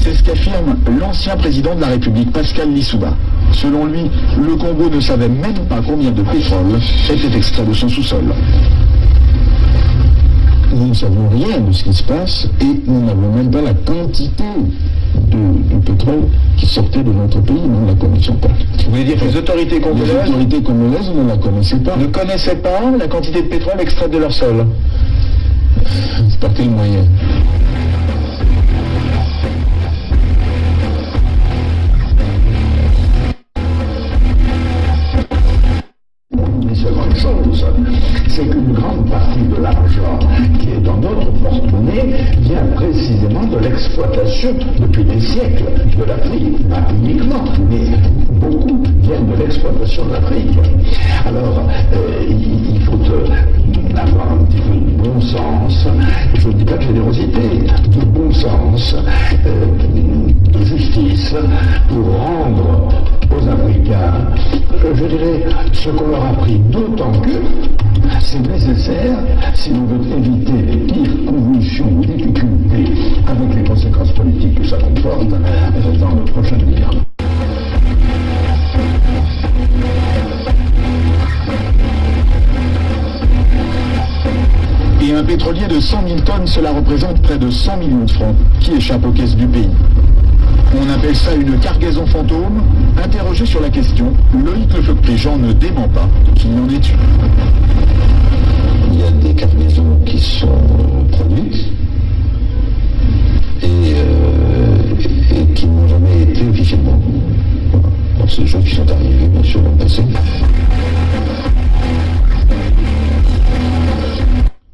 C'est ce qu'affirme l'ancien président de la République, Pascal Lissouba. Selon lui, le Congo ne savait même pas combien de pétrole était extrait de son sous-sol. Nous ne savons rien de ce qui se passe et nous n'avons même pas la quantité de pétrole qui sortait de notre pays, nous ne la connaissons pas. Vous voulez dire que les autorités congolaises ne la connaissaient pas. Ne connaissaient pas la quantité de pétrole extraite de leur sol. Par quel moyen? Une seconde chose, c'est qu'une grande partie de l'argent qui est dans notre porte-monnaie vient précisément de l'exploitation depuis des siècles de l'Afrique. Pas uniquement, mais beaucoup viennent de l'exploitation de l'Afrique. Alors, il faut avoir un petit peu de bon sens, je ne dis pas de générosité, de bon sens, de justice, pour rendre aux Africains, je dirais, ce qu'on leur a pris, d'autant que c'est nécessaire si l'on veut éviter les pires convulsions ou difficultés avec les conséquences politiques que ça comporte dans le prochain avenir. Et un pétrolier de 100 000 tonnes, cela représente près de 100 millions de francs qui échappent aux caisses du pays. On appelle ça une cargaison fantôme. Interrogé sur la question, Loïc Lefebvre-Préjean ne dément pas qu'il y en ait eu. Il y a des cargaisons qui sont produites et qui n'ont jamais été officiellement. Voilà. Donc c'est des choses qui sont arrivées, bien sûr, dans le passé.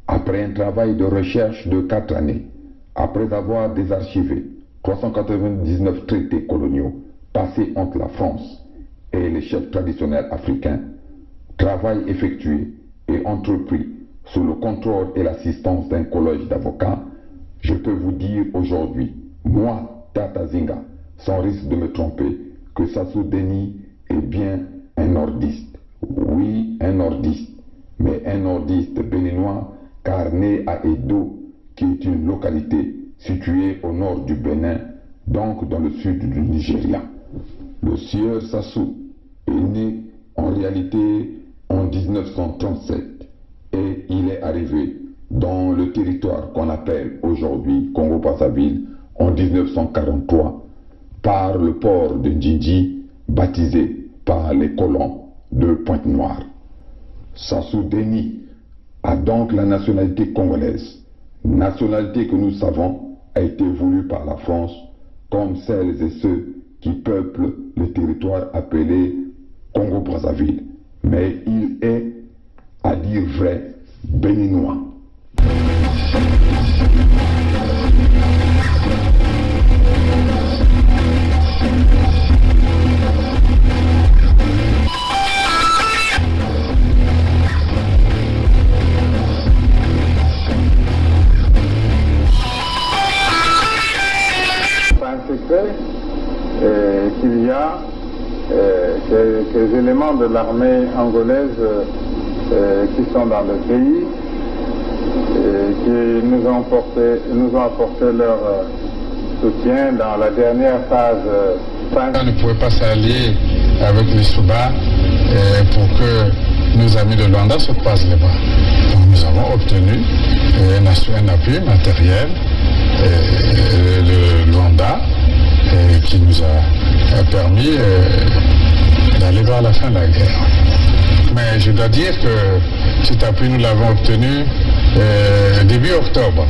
Après un travail de recherche de 4 années, après avoir désarchivé 399 traités coloniaux passés entre la France et les chefs traditionnels africains, travail effectué et entrepris sous le contrôle et l'assistance d'un collège d'avocats, je peux vous dire aujourd'hui, moi, Tata Zinga, sans risque de me tromper, que Sassou Deni est bien un nordiste. Oui, un nordiste, mais un nordiste béninois, car né à Edo, qui est une localité située au nord du Bénin, donc dans le sud du Nigeria. Le sieur Sassou est né en réalité en 1937 et il est arrivé dans le territoire qu'on appelle aujourd'hui Congo-Brazzaville en 1943 par le port de Ndjindji, baptisé par les colons de Pointe-Noire. Sassou Deni a donc la nationalité congolaise, nationalité que nous savons a été voulue par la France comme celles et ceux qui peuplent le territoire appelé Congo-Brazzaville. Mais il est, à dire vrai, béninois. Qu'il y a quelques éléments de l'armée angolaise qui sont dans le pays et qui nous ont apporté leur soutien dans la dernière phase. On ne pouvait pas s'allier avec les Souba pour que nos amis de Luanda se croisent les bras. Donc nous avons obtenu un appui matériel de Luanda qui nous a permis d'aller vers la fin de la guerre. Mais je dois dire que cet appui, nous l'avons obtenu début octobre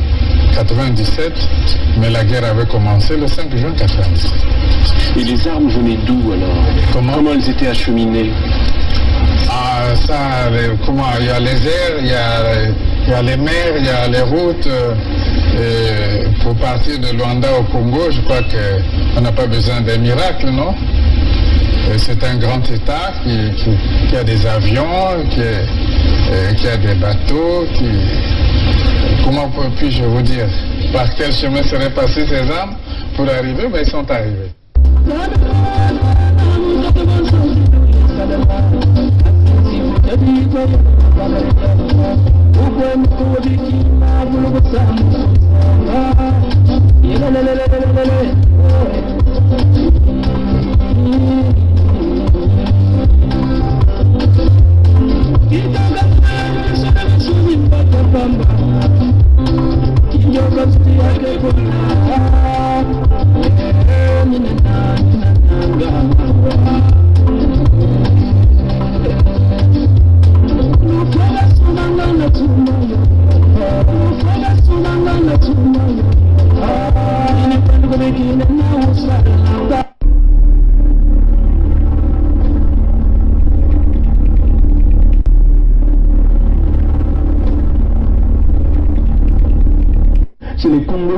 1997, mais la guerre avait commencé le 5 juin 1997. Et les armes venaient d'où alors? Comment elles étaient acheminées? Ah, ça, il y a les airs, il y a les mers, il y a les routes. Pour partir de Luanda au Congo, je crois qu'on n'a pas besoin d'un miracle, non? C'est un grand État qui a des avions, qui a des bateaux, comment puis-je vous dire? Par quel chemin seraient passées ces armes pour arriver? Ben, ils sont arrivés.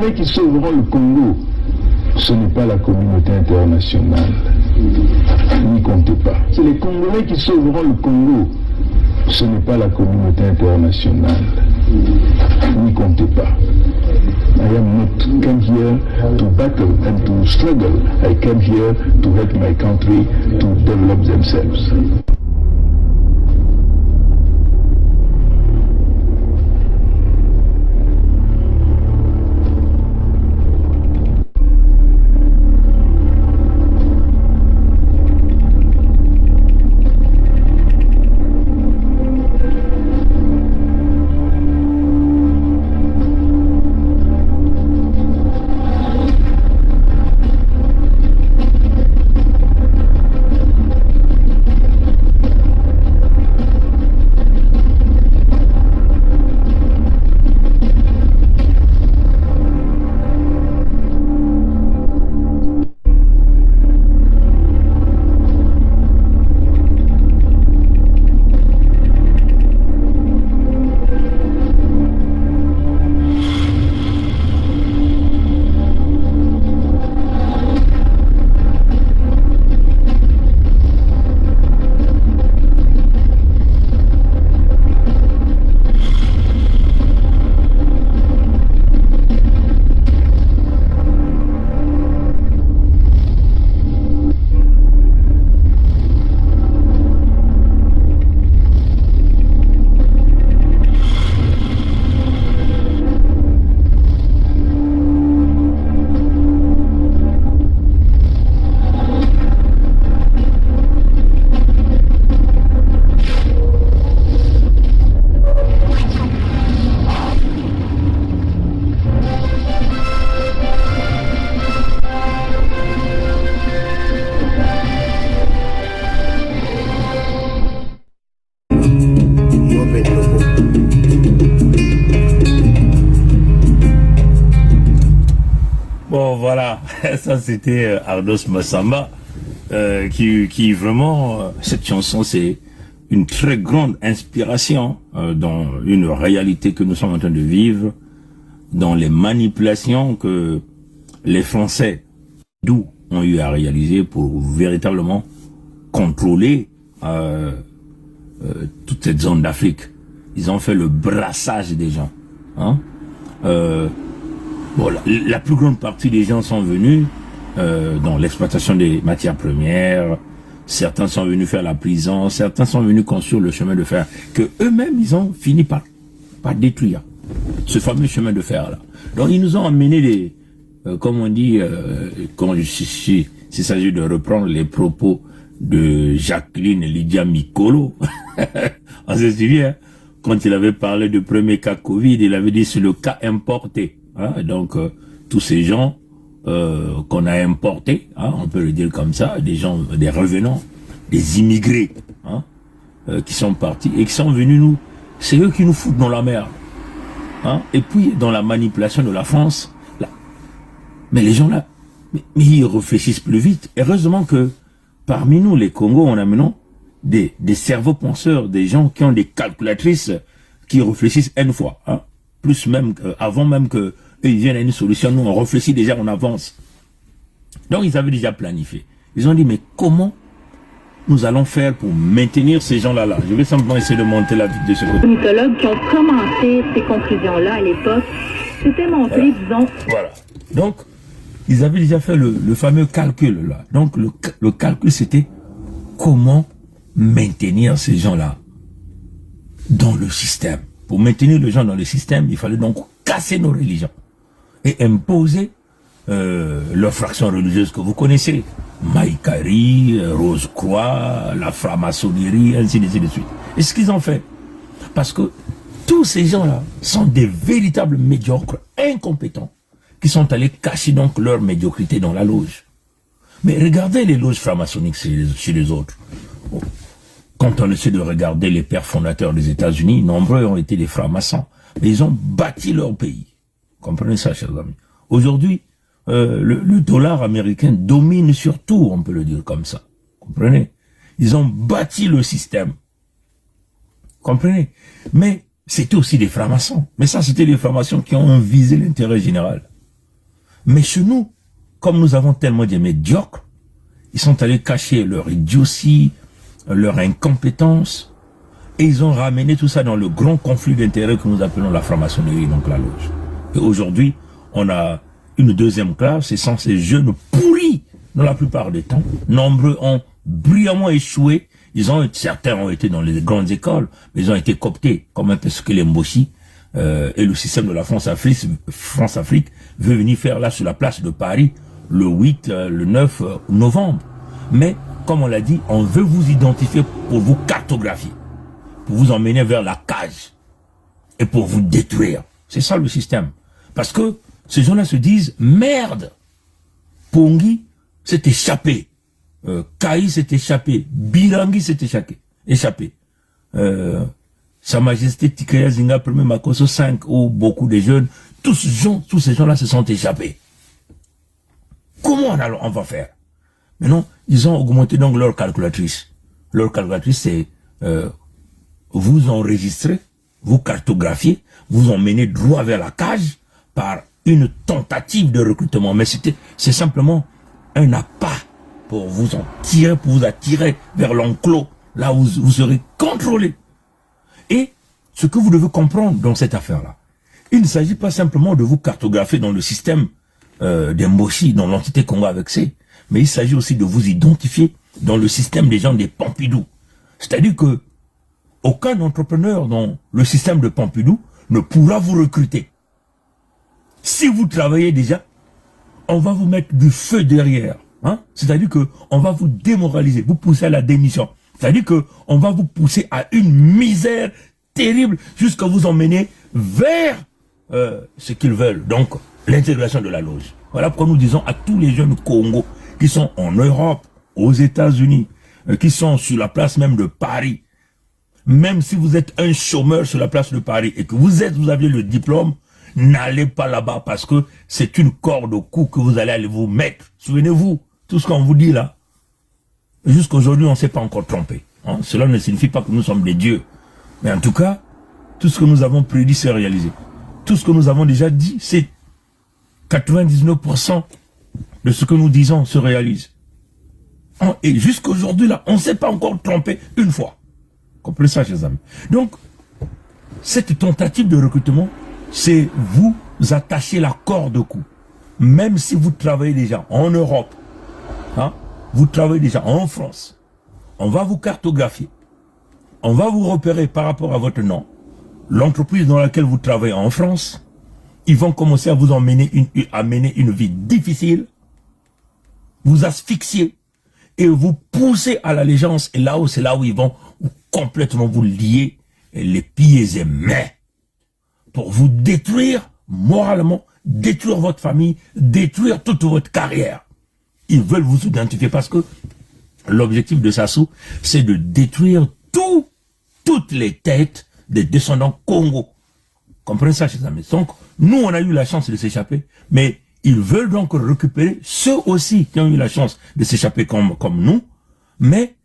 Congolais qui sauveront le Congo. Ce n'est pas la communauté internationale. N'y comptez pas. C'est les Congolais qui sauveront le Congo. Ce n'est pas la communauté internationale. N'y comptez pas. I am not come here to battle and to struggle. I came here to help my country to develop themselves. Bon, voilà, ça c'était Ardos Massamba, qui vraiment, cette chanson, c'est une très grande inspiration dans une réalité que nous sommes en train de vivre, dans les manipulations que les Français, d'où ont eu à réaliser pour véritablement contrôler toute cette zone d'Afrique. Ils ont fait le brassage des gens. Hein? Bon, la plus grande partie des gens sont venus dans l'exploitation des matières premières. Certains sont venus faire la prison. Certains sont venus construire le chemin de fer que eux-mêmes ils ont fini par détruire. Ce fameux chemin de fer là. Donc ils nous ont amené des, comme on dit, s'il s'agit de reprendre les propos de Jacqueline Lydia Mikolo, on se souvient, quand il avait parlé du premier cas Covid, il avait dit c'est le cas importé. Hein, donc tous ces gens qu'on a importés, hein, on peut le dire comme ça, des gens, des revenants, des immigrés, hein, qui sont partis et qui sont venus nous, c'est eux qui nous foutent dans la merde. Hein, et puis dans la manipulation de la France, là, mais les gens là, mais ils réfléchissent plus vite. Heureusement que parmi nous, les Congos, on a maintenant des cerveaux penseurs, des gens qui ont des calculatrices qui réfléchissent une fois, hein, plus même avant même que eux, ils viennent à une solution. Nous, on réfléchit déjà, on avance. Donc, ils avaient déjà planifié. Ils ont dit, mais comment nous allons faire pour maintenir ces gens-là là? Je vais simplement essayer de monter la vidéo de ce côté. Les mythologues qui ont commenté ces conclusions-là à l'époque, c'était montré, voilà. Disons... Voilà. Donc, ils avaient déjà fait le fameux calcul là. Donc, le calcul, c'était comment maintenir ces gens-là dans le système. Pour maintenir les gens dans le système, il fallait donc casser nos religions et imposer leurs fractions religieuses que vous connaissez. Maïkari, Rose-Croix, la franc-maçonnerie, ainsi de suite. Et ce qu'ils ont fait, parce que tous ces gens-là sont des véritables médiocres, incompétents, qui sont allés cacher donc leur médiocrité dans la loge. Mais regardez les loges franc-maçonniques chez les autres. Quand on essaie de regarder les pères fondateurs des États-Unis, nombreux ont été des francs-maçons. Mais ils ont bâti leur pays. Comprenez ça, chers amis. Aujourd'hui, le dollar américain domine sur tout, on peut le dire comme ça. Comprenez? Ils ont bâti le système. Comprenez? Mais c'était aussi des francs-maçons. Mais ça, c'était des francs-maçons qui ont visé l'intérêt général. Mais chez nous, comme nous avons tellement de médiocres, ils sont allés cacher leur idiotie, leur incompétence, et ils ont ramené tout ça dans le grand conflit d'intérêts que nous appelons la franc-maçonnerie, donc la loge. Et aujourd'hui, on a une deuxième classe, ce sont ces jeunes pourris, dans la plupart des temps. Nombreux ont brillamment échoué. Certains ont été dans les grandes écoles, mais ils ont été cooptés, comme un peu ce que les Mboshi et le système de la France-Afrique veut venir faire là sur la place de Paris le 8, le 9 novembre. Mais, comme on l'a dit, on veut vous identifier pour vous cartographier, pour vous emmener vers la cage et pour vous détruire. C'est ça le système. Parce que ces gens-là se disent, merde, Pongi s'est échappé, Kaï s'est échappé, Birangi s'est échappé. Sa Majesté Tikaya Zinga, premier Makoso 5, ou beaucoup de jeunes, tous ces gens-là se sont échappés. Comment on va faire? Maintenant, ils ont augmenté donc leur calculatrice. Leur calculatrice, c'est vous enregistrer, vous cartographier, vous emmener droit vers la cage par une tentative de recrutement. Mais c'est simplement un appât pour vous en tirer, pour vous attirer vers l'enclos, là où vous serez contrôlé. Et ce que vous devez comprendre dans cette affaire-là, il ne s'agit pas simplement de vous cartographier dans le système des Mboshi, dans l'entité Congo avec C, mais il s'agit aussi de vous identifier dans le système des gens des Pompidou. C'est-à-dire que aucun entrepreneur dans le système de Pompidou ne pourra vous recruter. Si vous travaillez déjà, on va vous mettre du feu derrière. Hein? C'est-à-dire que on va vous démoraliser, vous pousser à la démission. C'est-à-dire que on va vous pousser à une misère terrible jusqu'à vous emmener vers ce qu'ils veulent. Donc, l'intégration de la loge. Voilà pourquoi nous disons à tous les jeunes Congo qui sont en Europe, aux États-Unis, qui sont sur la place même de Paris, même si vous êtes un chômeur sur la place de Paris et que vous aviez le diplôme, n'allez pas là-bas parce que c'est une corde au cou que vous allez vous mettre. Souvenez-vous, tout ce qu'on vous dit là, jusqu'à aujourd'hui, on ne s'est pas encore trompé. Hein? Cela ne signifie pas que nous sommes des dieux. Mais en tout cas, tout ce que nous avons prédit, c'est réalisé. Tout ce que nous avons déjà dit, c'est 99% de ce que nous disons se réalise. Et jusqu'à aujourd'hui, là, on ne s'est pas encore trompé une fois. Comprenez ça, chers amis. Donc, cette tentative de recrutement, c'est vous attacher la corde au cou. Même si vous travaillez déjà en Europe, hein, vous travaillez déjà en France, on va vous cartographier. On va vous repérer par rapport à votre nom. L'entreprise dans laquelle vous travaillez en France, ils vont commencer à vous emmener mener une vie difficile, vous asphyxier et vous pousser à l'allégeance. Et là où c'est là où ils vont complètement vous lier les pieds et mains pour vous détruire moralement, détruire votre famille, détruire toute votre carrière. Ils veulent vous identifier parce que l'objectif de Sassou, c'est de détruire toutes les têtes des descendants Congo. Comprenez ça, chers amis. Donc, nous, on a eu la chance de s'échapper, mais ils veulent donc récupérer ceux aussi qui ont eu la chance de s'échapper comme nous, mais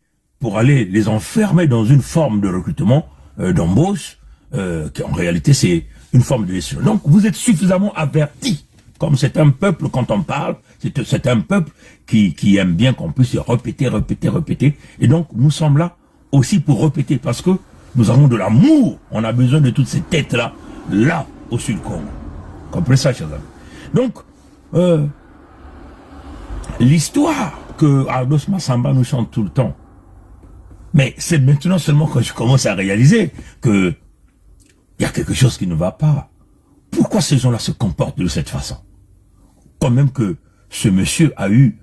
pour aller les enfermer dans une forme de recrutement, d'embauche, qui en réalité c'est une forme de destruction. Donc, vous êtes suffisamment avertis. Comme c'est un peuple, quand on parle, c'est un peuple qui aime bien qu'on puisse répéter. Et donc, nous sommes là aussi pour répéter, parce que nous avons de l'amour. On a besoin de toutes ces têtes-là, là, au Sud Congo. Comprenez ça, chers amis. Donc, l'histoire que Ardos Massamba nous chante tout le temps, mais c'est maintenant seulement que je commence à réaliser que il y a quelque chose qui ne va pas. Pourquoi ces gens-là se comportent de cette façon? Quand même que ce monsieur a eu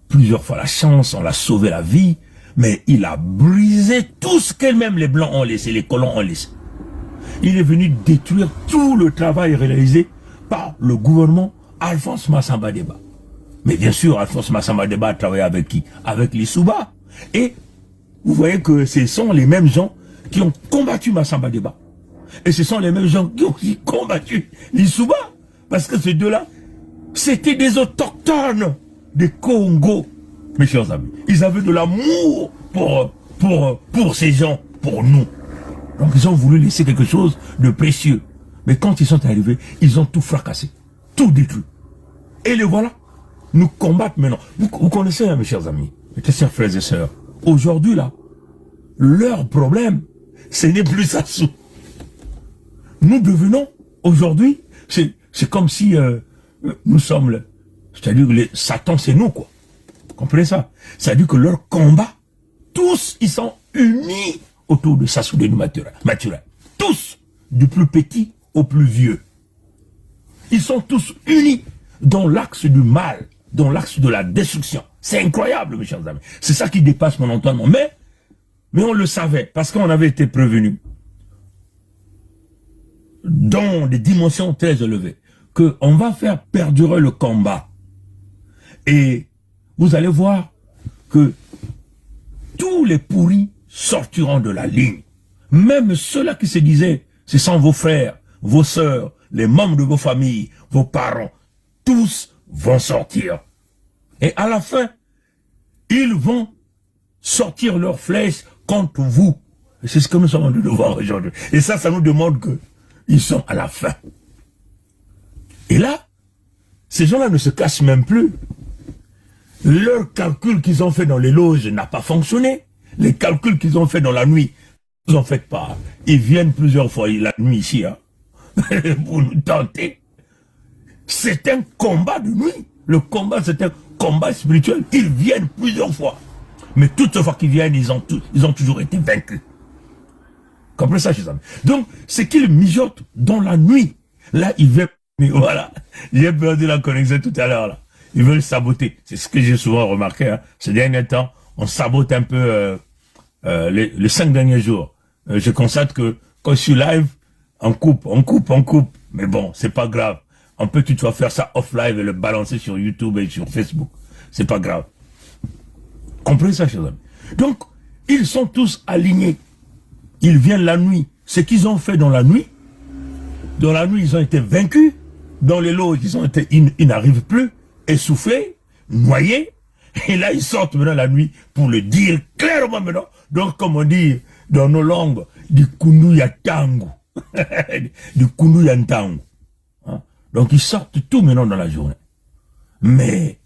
plusieurs fois la chance, on l'a sauvé la vie, mais il a brisé tout ce qu'elles-mêmes les Blancs ont laissé, les colons ont laissé. Il est venu détruire tout le travail réalisé par le gouvernement Alphonse Massamba Deba. Mais bien sûr, Alphonse Massamba Deba a travaillé avec qui? Avec les Souba. Et vous voyez que ce sont les mêmes gens qui ont combattu Massamba Deba. Et ce sont les mêmes gens qui ont aussi combattu les Souba. Parce que ces deux-là, c'était des autochtones des Congo, mes chers amis. Ils avaient de l'amour pour ces gens, pour nous. Donc ils ont voulu laisser quelque chose de précieux. Mais quand ils sont arrivés, ils ont tout fracassé, tout détruit. Et les voilà, nous combattent maintenant. Vous connaissez, hein, mes chers amis, mes chers frères et sœurs, aujourd'hui là, leur problème, ce n'est plus Sassou. Nous devenons, aujourd'hui, c'est comme si nous sommes, c'est-à-dire que Satan c'est nous, quoi. Vous comprenez ça? C'est-à-dire que leur combat, tous, ils sont unis autour de Sassou Nguesso Mathurel. Tous, du plus petit au plus vieux. Ils sont tous unis dans l'axe du mal, dans l'axe de la destruction. C'est incroyable, mes chers amis. C'est ça qui dépasse mon entendement. Mais on le savait, parce qu'on avait été prévenus, dans des dimensions très élevées, qu'on va faire perdurer le combat. Et vous allez voir que tous les pourris sortiront de la ligne. Même ceux-là qui se disaient, ce sont vos frères, vos sœurs, les membres de vos familles, vos parents, tous vont sortir. Et à la fin, ils vont sortir leurs flèches contre vous. Et c'est ce que nous sommes en train de voir aujourd'hui. Et ça nous demande qu'ils sont à la fin. Et là, ces gens-là ne se cachent même plus. Leur calcul qu'ils ont fait dans les loges n'a pas fonctionné. Les calculs qu'ils ont fait dans la nuit, ils n'en faites pas. Ils viennent plusieurs fois la nuit ici, hein, pour nous tenter. C'est un combat de nuit. Le combat, c'est un combat spirituel. Ils viennent plusieurs fois. Mais toutes les fois qu'ils viennent, ils ont toujours été vaincus. Comprenez ça, chers amis? Donc, c'est qu'ils mijotent dans la nuit. Là, ils veulent... Voilà. J'ai perdu la connexion tout à l'heure, là. Ils veulent saboter. C'est ce que j'ai souvent remarqué, hein. Ces derniers temps, on sabote un peu les 5 derniers jours. Je constate que quand je suis live, on coupe. Mais bon, c'est pas grave. On peut toutefois faire ça off-live et le balancer sur YouTube et sur Facebook. C'est pas grave. Comprenez ça, chers amis? Donc, ils sont tous alignés. Ils viennent la nuit. Ce qu'ils ont fait dans la nuit, ils ont été vaincus. Dans les loges, ils n'arrivent plus, essoufflés, noyés. Et là, ils sortent maintenant la nuit pour le dire clairement maintenant. Donc, comme on dit dans nos langues, du kundu yatangu. Du kundu yantangu. Hein? Donc, ils sortent tout maintenant dans la journée. Mais,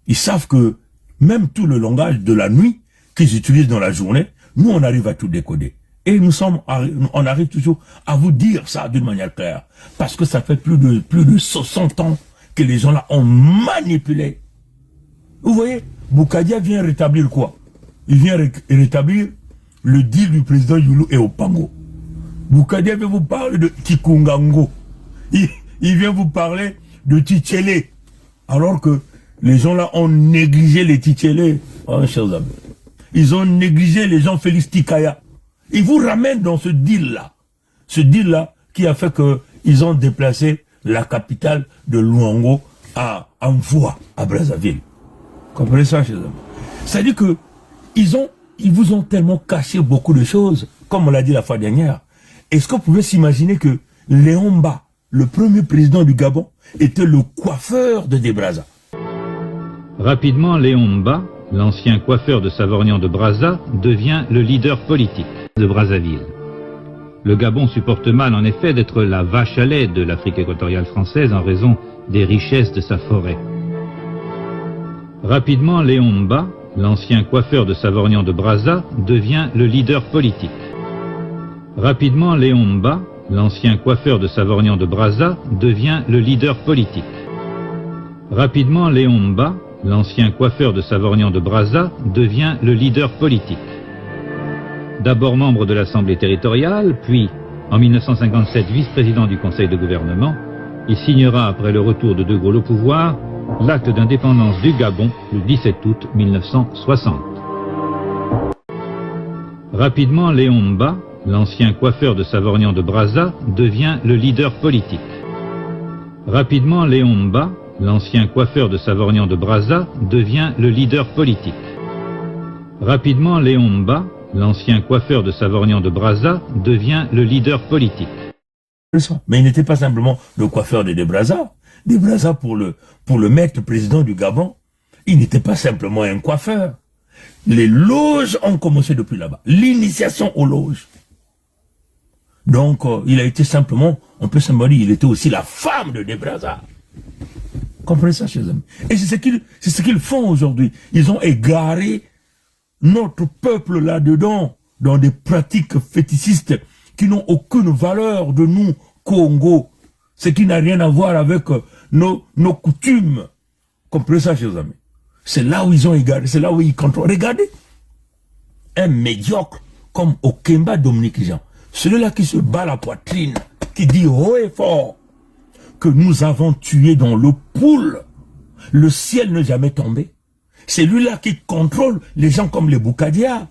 ils savent que même tout le langage de la nuit qu'ils utilisent dans la journée, nous, on arrive à tout décoder. Et on arrive toujours à vous dire ça d'une manière claire. Parce que ça fait plus de 60 ans que les gens là ont manipulé. Vous voyez, Boukadia vient rétablir quoi? Il vient rétablir le deal du président Youlou et Opango. Boukadia vient vous parler de Tikungango. Il vient vous parler de Tichele. Alors que les gens là ont négligé les Tichele. Oh, chers amis. Ils ont négligé les gens Félix Tikaya. Ils vous ramènent dans ce deal-là. Ce deal-là qui a fait qu'ils ont déplacé la capitale de Luango à Amfoua, à Brazzaville. Comprenez ça, chers amis? C'est-à-dire que ils vous ont tellement caché beaucoup de choses, comme on l'a dit la fois dernière. Est-ce que vous pouvez s'imaginer que Léon Mba, le premier président du Gabon, était le coiffeur de Brazza? Rapidement, Léon Mba, l'ancien coiffeur de Savorgnan de Brazza, devient le leader politique de Brazzaville. Le Gabon supporte mal en effet d'être la vache à lait de l'Afrique équatoriale française en raison des richesses de sa forêt. Rapidement, Léon Mba, l'ancien coiffeur de Savorgnan de Brazza, devient le leader politique. Rapidement, Léon Mba, l'ancien coiffeur de Savorgnan de Brazza, devient le leader politique. Rapidement, Léon Mba, l'ancien coiffeur de Savorgnan de Brazza, devient le leader politique. D'abord membre de l'Assemblée territoriale, puis, en 1957, vice-président du Conseil de gouvernement, il signera, après le retour de De Gaulle au pouvoir, l'acte d'indépendance du Gabon le 17 août 1960. Rapidement, Léon Mba, l'ancien coiffeur de Savorgnan de Brazza, devient le leader politique. Rapidement, Léon Mba, l'ancien coiffeur de Savorgnan de Brazza, devient le leader politique. Rapidement, Léon Mba, l'ancien coiffeur de Savorgnan de Brazza, devient le leader politique. Mais il n'était pas simplement le coiffeur de Brazza. De Brazza, pour le maître président du Gabon, il n'était pas simplement un coiffeur. Les loges ont commencé depuis là-bas. L'initiation aux loges. Donc, il a été simplement, on peut simplement dire, il était aussi la femme de Brazza. Comprenez ça, chers amis. Et c'est ce qu'ils font aujourd'hui. Ils ont égaré notre peuple là-dedans dans des pratiques fétichistes qui n'ont aucune valeur de nous, Congo. Ce qui n'a rien à voir avec nos coutumes. Comprenez ça, chers amis. C'est là où ils ont égaré, c'est là où ils contrôlent. Regardez, un médiocre comme Okemba Dominique Jean, celui-là qui se bat la poitrine, qui dit haut et fort que nous avons tué dans le poule, le ciel n'est jamais tombé. C'est lui-là qui contrôle les gens comme les Boukadia.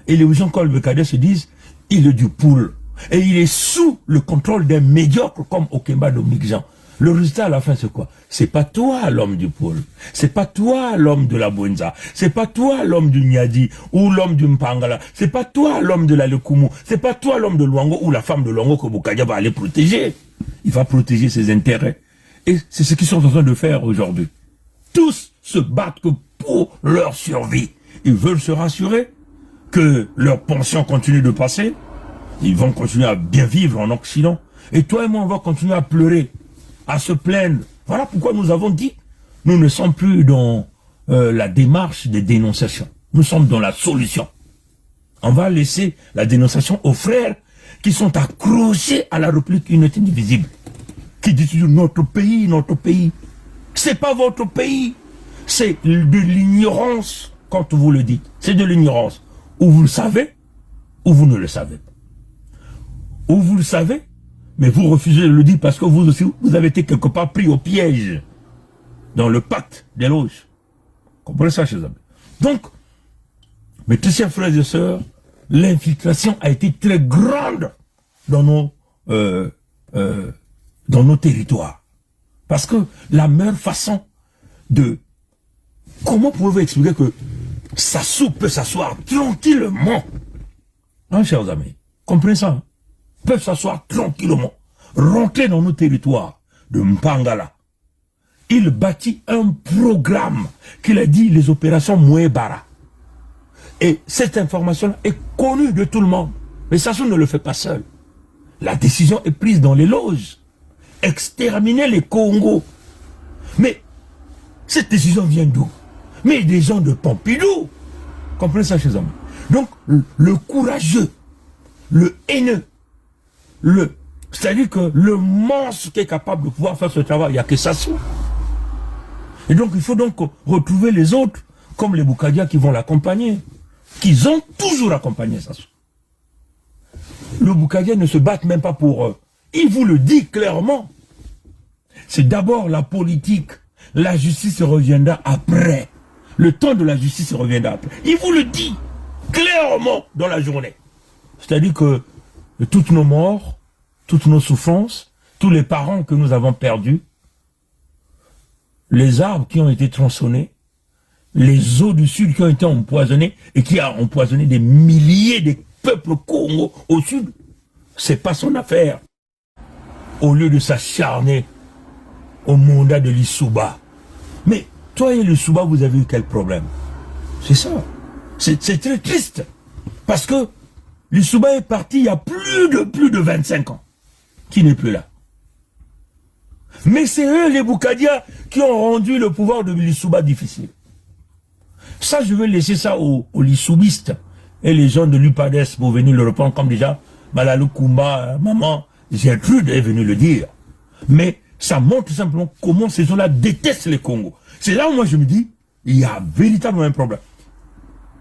Et les gens comme les Boukadia se disent, il est du poule. Et il est sous le contrôle d'un médiocre comme Okemba Dominique Jean. Le résultat à la fin c'est quoi? C'est pas toi l'homme du pôle, c'est pas toi l'homme de la Bwenza, c'est pas toi l'homme du Nyadi ou l'homme du Mpangala, c'est pas toi l'homme de la Lekumu, c'est pas toi l'homme de Luango ou la femme de Luango que Boukadia va aller protéger. Il va protéger ses intérêts. Et c'est ce qu'ils sont en train de faire aujourd'hui. Tous se battent que pour leur survie. Ils veulent se rassurer que leur pension continue de passer. Ils vont continuer à bien vivre en Occident. Et toi et moi, on va continuer à pleurer, à se plaindre. Voilà pourquoi nous avons dit, nous ne sommes plus dans la démarche des dénonciations. Nous sommes dans la solution. On va laisser la dénonciation aux frères qui sont accrochés à la République unité indivisible. Qui disent toujours notre pays, notre pays. C'est pas votre pays. C'est de l'ignorance quand vous le dites. C'est de l'ignorance. Ou vous le savez, ou vous ne le savez pas. Ou vous le savez, mais vous refusez de le dire parce que vous aussi, vous avez été quelque part pris au piège dans le pacte des loges. Comprenez ça, chers amis. Donc, mes très chers frères et sœurs, l'infiltration a été très grande dans nos territoires. Parce que la meilleure façon de... Comment pouvez-vous expliquer que Sassou peut s'asseoir tranquillement, hein, chers amis, comprenez ça, hein? Peut s'asseoir tranquillement, rentrer dans nos territoires de Mpangala. Il bâtit un programme qu'il a dit les opérations Mouébara. Et cette information est connue de tout le monde. Mais Sassou ne le fait pas seul. La décision est prise dans les loges. Exterminer les Congos. Mais cette décision vient d'où? Mais des gens de Pompidou. Comprenez ça, chers amis. Donc, le courageux, le haineux, c'est-à-dire que le monstre qui est capable de pouvoir faire ce travail, il n'y a que Sassou. Et donc, il faut donc retrouver les autres, comme les Boukadia qui vont l'accompagner, qu'ils ont toujours accompagné Sassou. Le Boukadia ne se bat même pas pour eux. Il vous le dit clairement. C'est d'abord la politique. La justice reviendra après. Le temps de la justice reviendra après. Il vous le dit clairement dans la journée. C'est-à-dire que toutes nos morts, toutes nos souffrances, tous les parents que nous avons perdus, les arbres qui ont été tronçonnés, les eaux du sud qui ont été empoisonnées et qui a empoisonné des milliers de peuples Congo au sud, c'est pas son affaire. Au lieu de s'acharner au mandat de l'Issouba. Mais toi et l'Issouba, vous avez eu quel problème? C'est ça. C'est très triste. Parce que l'Issouba est parti il y a plus de 25 ans. Qui n'est plus là. Mais c'est eux, les Boukadia, qui ont rendu le pouvoir de l'Issouba difficile. Ça, je vais laisser ça aux Lissoubistes et les gens de l'UPADES pour venir le reprendre comme déjà Malalou Koumba, maman Gertrude est venue le dire. Mais ça montre simplement comment ces gens-là détestent les Congos. C'est là où moi je me dis, il y a véritablement un problème.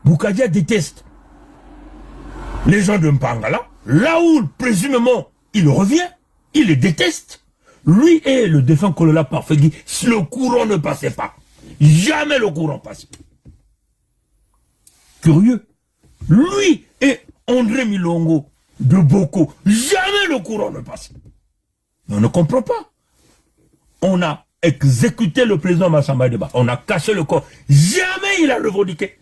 Boukadia déteste les gens de Mpangala, là où présumément il revient, il les déteste. Lui et le défunt Kolola Parfegui, le courant ne passait pas. Jamais le courant passait. Curieux. Lui et André Milongo de Boko, jamais le courant ne passait. On ne comprend pas. On a exécuté le président Massamba Deba. On a caché le corps. Jamais il a revendiqué.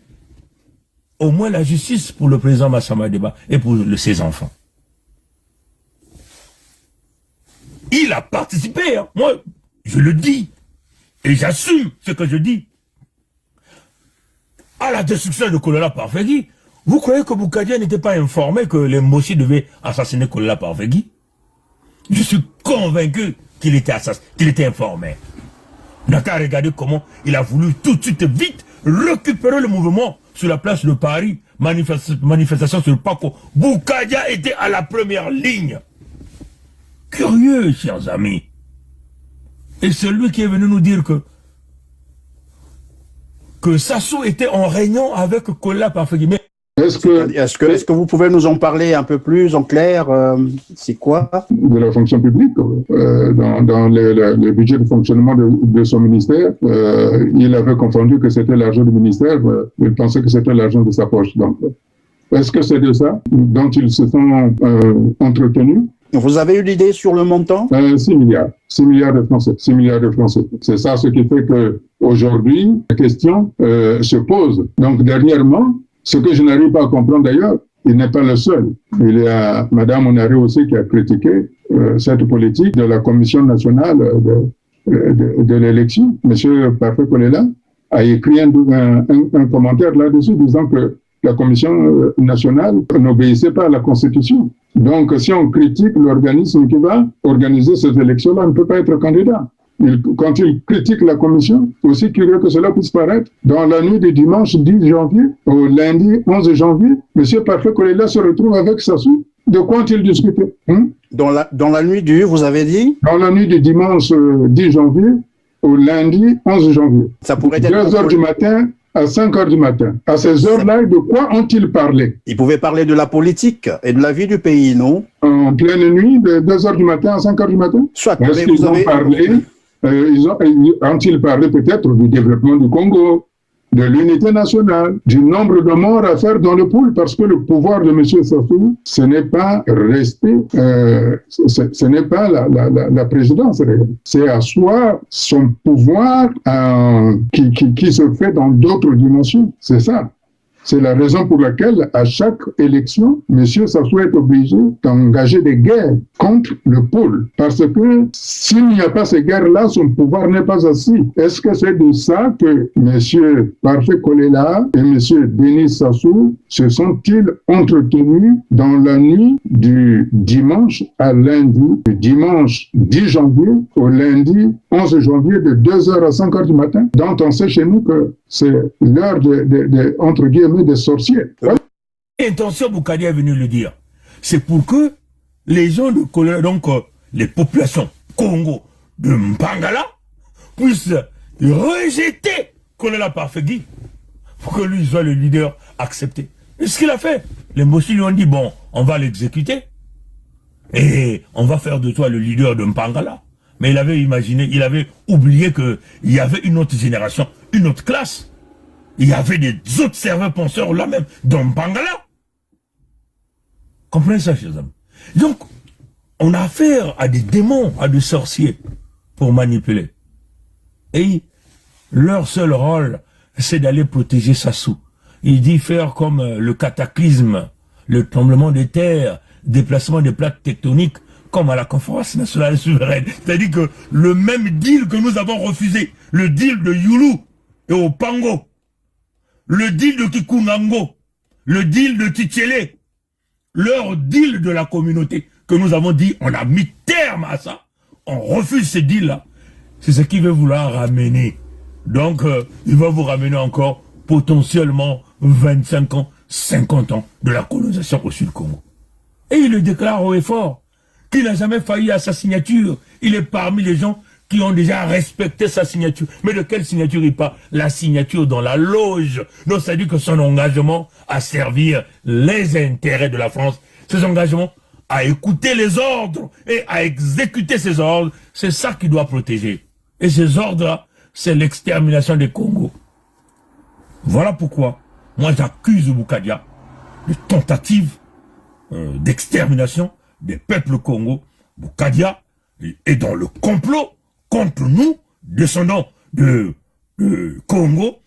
Au moins la justice pour le président Massamba Deba et pour ses enfants. Il a participé. Hein. Moi, je le dis. Et j'assume ce que je dis. À la destruction de Kolola Parfegui. Vous croyez que Boukadia n'était pas informé que les Mossi devaient assassiner Kolola Parfegui? Je suis convaincu qu'il était informé. On n'a qu'à regarder comment il a voulu tout de suite, vite, récupérer le mouvement sur la place de Paris. Manifestation sur le Paco. Boukadia était à la première ligne. Curieux, chers amis. Et c'est lui qui est venu nous dire que Sassou était en réunion avec Kola Parfegui. Est-ce que vous pouvez nous en parler un peu plus en clair? C'est quoi? De la fonction publique. Dans le budget de fonctionnement de son ministère, il avait confondu que c'était l'argent du ministère. Il pensait que c'était l'argent de sa poche. Donc, est-ce que c'est de ça dont ils se sont entretenus? Vous avez eu l'idée sur le montant? 6 milliards. 6 milliards de Français. 6 milliards de Français. C'est ça ce qui fait qu'aujourd'hui, la question se pose. Donc, dernièrement, ce que je n'arrive pas à comprendre d'ailleurs, il n'est pas le seul. Il y a Mme Onari aussi qui a critiqué cette politique de la Commission nationale de l'élection. M. Parfait Kolela a écrit un commentaire là-dessus disant que la Commission nationale n'obéissait pas à la Constitution. Donc, si on critique l'organisme qui va organiser ces élections-là, on ne peut pas être candidat. Quand il critique la commission, aussi curieux que cela puisse paraître, dans la nuit du dimanche 10 janvier au lundi 11 janvier, M. Parfait Kolela se retrouve avec Sassou. De quoi ont-ils discuté? Dans la nuit du, vous avez dit? Dans la nuit du dimanche 10 janvier au lundi 11 janvier. Ça pourrait être 2 heures du matin à 5 heures du matin. À ces heures-là, de quoi ont-ils parlé? Ils pouvaient parler de la politique et de la vie du pays, non? En pleine nuit, de 2 heures du matin à 5 heures du matin? Soit, est-ce qu'ils ont parlé? Ont-ils parlé peut-être du développement du Congo, de l'unité nationale, du nombre de morts à faire dans le pool, parce que le pouvoir de M. Sassou, ce n'est pas rester, ce n'est pas la présidence, c'est asseoir son pouvoir qui se fait dans d'autres dimensions, c'est ça. C'est la raison pour laquelle, à chaque élection, M. Sassou est obligé d'engager des guerres contre le pôle. Parce que s'il n'y a pas ces guerres-là, son pouvoir n'est pas assis. Est-ce que c'est de ça que M. Parfait Kolela et M. Denis Sassou se sont-ils entretenus dans la nuit du dimanche à lundi, du dimanche 10 janvier au lundi 11 janvier de 2h à 5h du matin, dont on sait chez nous que c'est l'heure entre guillemets, des sorciers. Intention, Boukadia est venu le dire. C'est pour que les gens de Kolela, donc les populations Congo de Mpangala, puissent rejeter Kolela Parfegui pour que lui soit le leader accepté. Et ce qu'il a fait, les Mossi lui ont dit, bon, on va l'exécuter et on va faire de toi le leader de Mpangala. Mais il avait imaginé, il avait oublié qu'il y avait une autre génération, une autre classe. Il y avait des autres serveurs penseurs là même, dans Mpangala. Comprenez ça, chers amis? Donc, on a affaire à des démons, à des sorciers, pour manipuler. Et leur seul rôle, c'est d'aller protéger Sassou. Il dit faire comme le cataclysme, le tremblement de terre, déplacement des plaques tectoniques, comme à la conférence nationale souveraine. C'est-à-dire que le même deal que nous avons refusé, le deal de Youlou et Opango, le deal de Kikungango, le deal de Tchétchélé, leur deal de la communauté, que nous avons dit, on a mis terme à ça, on refuse ce deal-là. C'est ce qu'il veut vouloir ramener. Donc, il va vous ramener encore potentiellement 25 ans, 50 ans de la colonisation au Sud-Congo. Et il le déclare haut et fort, qu'il n'a jamais failli à sa signature. Il est parmi les gens qui ont déjà respecté sa signature. Mais de quelle signature il parle? La signature dans la loge. Donc, ça dit que son engagement à servir les intérêts de la France, ses engagements à écouter les ordres et à exécuter ces ordres, c'est ça qu'il doit protéger. Et ces ordres-là, c'est l'extermination des Congos. Voilà pourquoi, moi j'accuse Boukadia de tentative d'extermination des peuples Congo. Boukadia est dans le complot contre nous, descendants de Congo,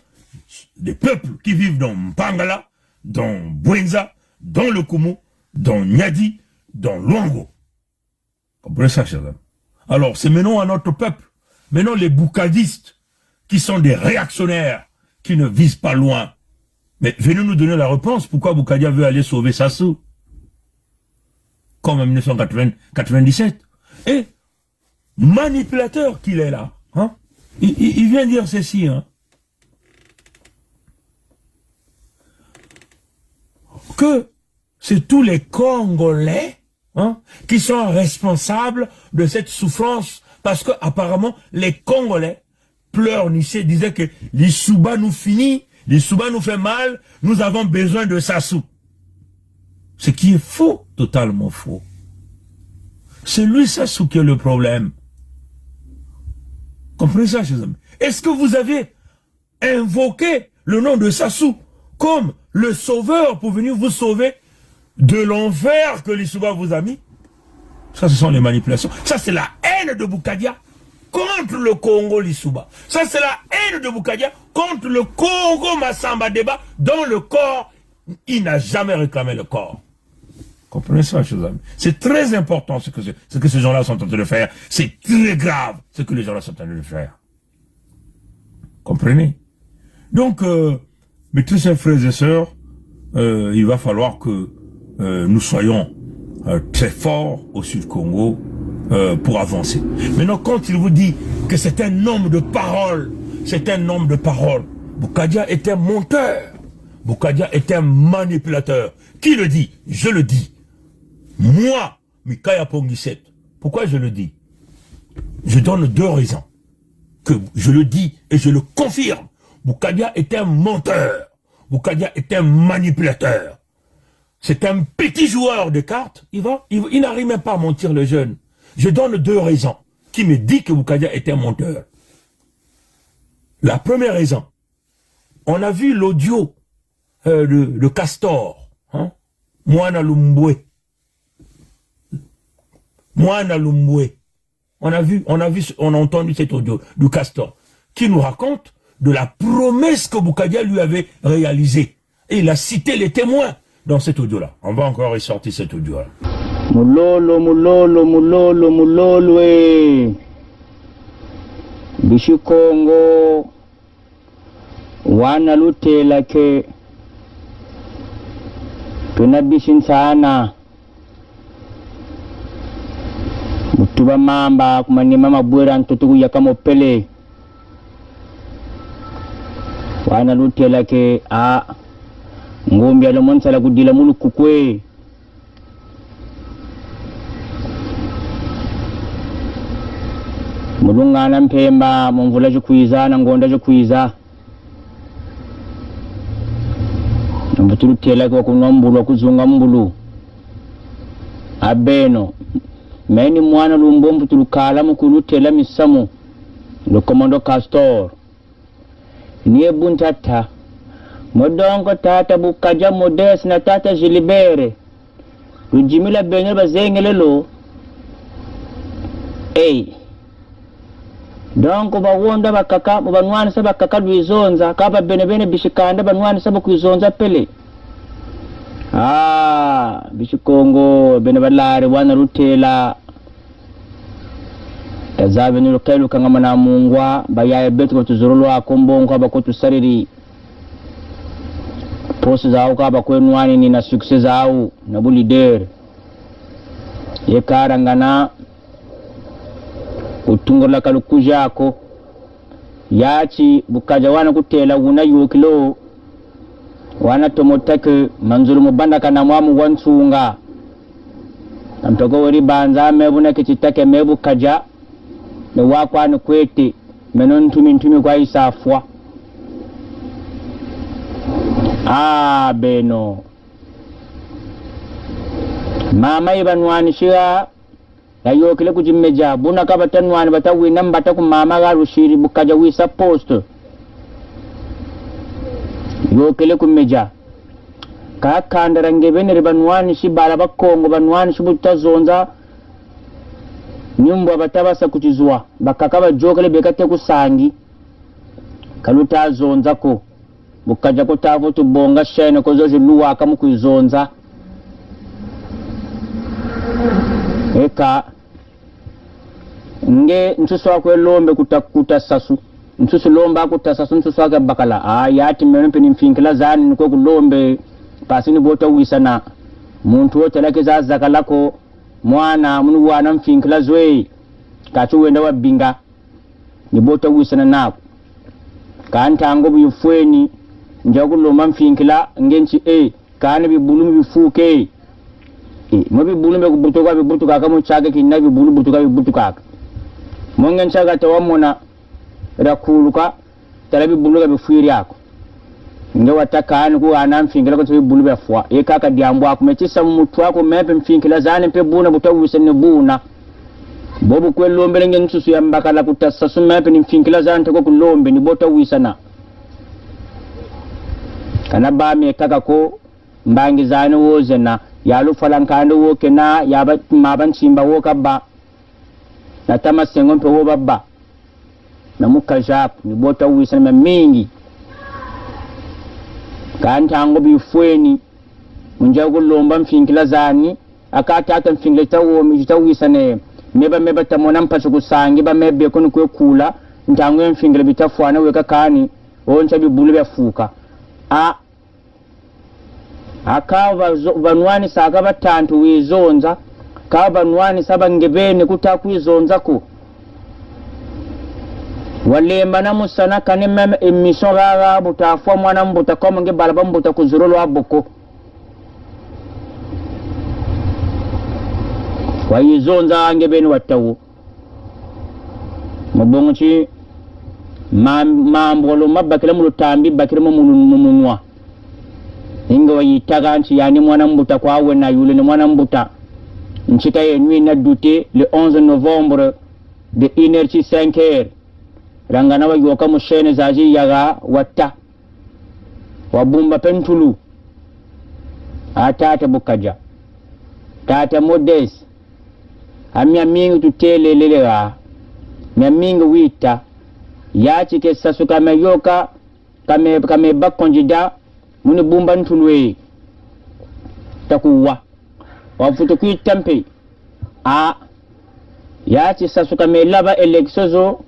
des peuples qui vivent dans Mpangala, dans Bwenza, dans le Kumu, dans Nyadi, dans Luango. Comprenez ça, chers amis? Alors, c'est maintenant à notre peuple, maintenant les boukadistes, qui sont des réactionnaires, qui ne visent pas loin. Mais venez nous donner la réponse, pourquoi Boukadia veut aller sauver Sassou, comme en 1997. Et manipulateur qu'il est là, hein? il vient dire ceci, hein, que c'est tous les Congolais, hein, qui sont responsables de cette souffrance, parce que apparemment les Congolais pleurnissaient, disaient que l'Issouba nous finit, l'Issouba nous fait mal, nous avons besoin de Sassou. Ce qui est faux, totalement faux. C'est lui Sassou qui est le problème. Comprenez ça, chers amis? Est-ce que vous avez invoqué le nom de Sassou comme le sauveur pour venir vous sauver de l'enfer que l'Issouba vous a mis? Ça, ce sont les manipulations. Ça, c'est la haine de Boukadia contre le Congo l'Issouba. Ça, c'est la haine de Boukadia contre le Congo Massamba Deba, dont le corps, il n'a jamais réclamé le corps. Comprenez ça, chers amis? C'est très important ce que ces gens-là sont en train de faire. C'est très grave ce que les gens-là sont en train de faire. Comprenez? Donc, mes très chers frères et sœurs, il va falloir que nous soyons très forts au Sud-Congo pour avancer. Maintenant, quand il vous dit que c'est un homme de parole, c'est un homme de parole, Boukadia est un menteur. Boukadia est un manipulateur. Qui le dit? Je le dis. Moi, Mikaya Pongiset. Pourquoi je le dis? Je donne 2 raisons. Que je le dis et je le confirme. Boukadia est un menteur. Boukadia est un manipulateur. C'est un petit joueur de cartes. Il n'arrive même pas à mentir le jeune. Je donne 2 raisons qui me dit que Boukadia est un menteur. La première raison, on a vu l'audio de Castor, hein? Moana Lumbwe. Moana Lumbwe. On a entendu cet audio du Castor qui nous raconte de la promesse que Boukadia lui avait réalisée. Et il a cité les témoins dans cet audio-là. On va encore ressortir cet audio-là. Mulolo, mulolo, mulolo, mulolo, Bishi Congo, wana lutela ke, tunabishin sana. Mutuba mamba kumanima mabwera ntutuku ya kama pele. Wana lutela ke ngombi alomonsa la kudila mulu kukwe. Mulungana mpemba mumvula jikuiza na ngonda jikuiza. Mbutulutela ke kunombulu kuzunga mbulu. Abeno. Meni mwana lumbombu tulukala mukulutela misamu. Le commando Castor. Niye buntata. Modongo tata Bukaja Modeste na tata Gilibere. Rujimila benye bazengelelo. Donc bawonda bakaka banwana saba kaka lwizonza kaba bene bishikanda banwana saba kuizonza pele. Bishikongo bene balare wana rutela. Tazabe ni lokelu kangama na mungwa bayaye betu kutuzurulu akombongo kaba kutusariri. Posi zao kaba kwenwani ni na success zao na bu leader. Yekarangana utungola kalukujako yachi Bukaja wana kutela una yukilo wana tomotake manzuru mubanda kana mwamu wansunga namtogo wari banza mebuna kichitake mebu Kaja ne wakwa ni kwete menon ntumi kwa isafwa beno mama ibanwani shiga yayo kile kujimeja buna kaba tanwani batawi namba taku mama garushiri Bukaja wisa post yo kile kumeja ka kandara ngebene ribanwani shibala bakongo banwani shibutazonza nyumba batabasa kutizwa bakakaba jokele bekate kusangi kaluta zonza ko Bukaja ko tavo tubonga shene ko zoje luwa kamu kuizonza eka nge nsusu wakwe lombe kutakuta sasu nsusu lomba kutasasu nsusu wake bakala yati mmepe ni mfinkila zani niko kulombe pasini bota wisana muntu wote lake zaza kalako mwana munu wana mfinkila zwe kachu wenda wabinga ni bota wisana nako kan tango bi fueni njagulo man finkila ngenci kan bi bulum bi fuke mo bi bulum be butuka bi butuka kamo chaga kinna bi bulum butuka bi butuka mo ngen chaga tawamona rakuluka tarabi buluga bi fuiri yako nge wataka ku anan finkila ko to bulube fwa e kaka diambo ako mechi samutu ako mepe finkila zane pe buna butawise ne buna bobu ko lombe ngen susu yambaka la kutassa su mepe ni finkila zane ko lombe ni botawisa na kana ba me kaka ko mbangi zane woze na yalu falankando wo kena yaba maban chimba wo kabba na tama sengon pe wo babba na muka japu ni botawisa na mingi kan tango bi fueni munjago lomba mfinkila zani akata ata mfinkila tawo mi tawisane meba tamonam pasu kusangi ba mebe kono kula ntango mfinkila bitafwana weka kani oncha bi bulube fuka akava vanwani saka batantu wizonza ka vanwani saba ngebene kutakwizonza ko walemba na musana kane meme emission rara butafwa mwana mbuta koma nge balaba mbuta kuzurolo aboko wayizonza ngebeni watawu mabonchi mambolo mabakile mu lutambi bakile mu munwa inga wayitaga nchi yani mwana mbuta kwa awe na yule ni mwana mbuta nchita yenui na dute le 11 novembre de 1h05 rangana wa yoka mushene zaji yaga wata wabumba pentulu atata bukaja tata modes amya mingi tutele lelega mya mingi wita yachi ke sasuka mayoka kame bakonjida muni bumba ntulwe takuwa wafuto kuitampe yachi sasuka melaba eleksozo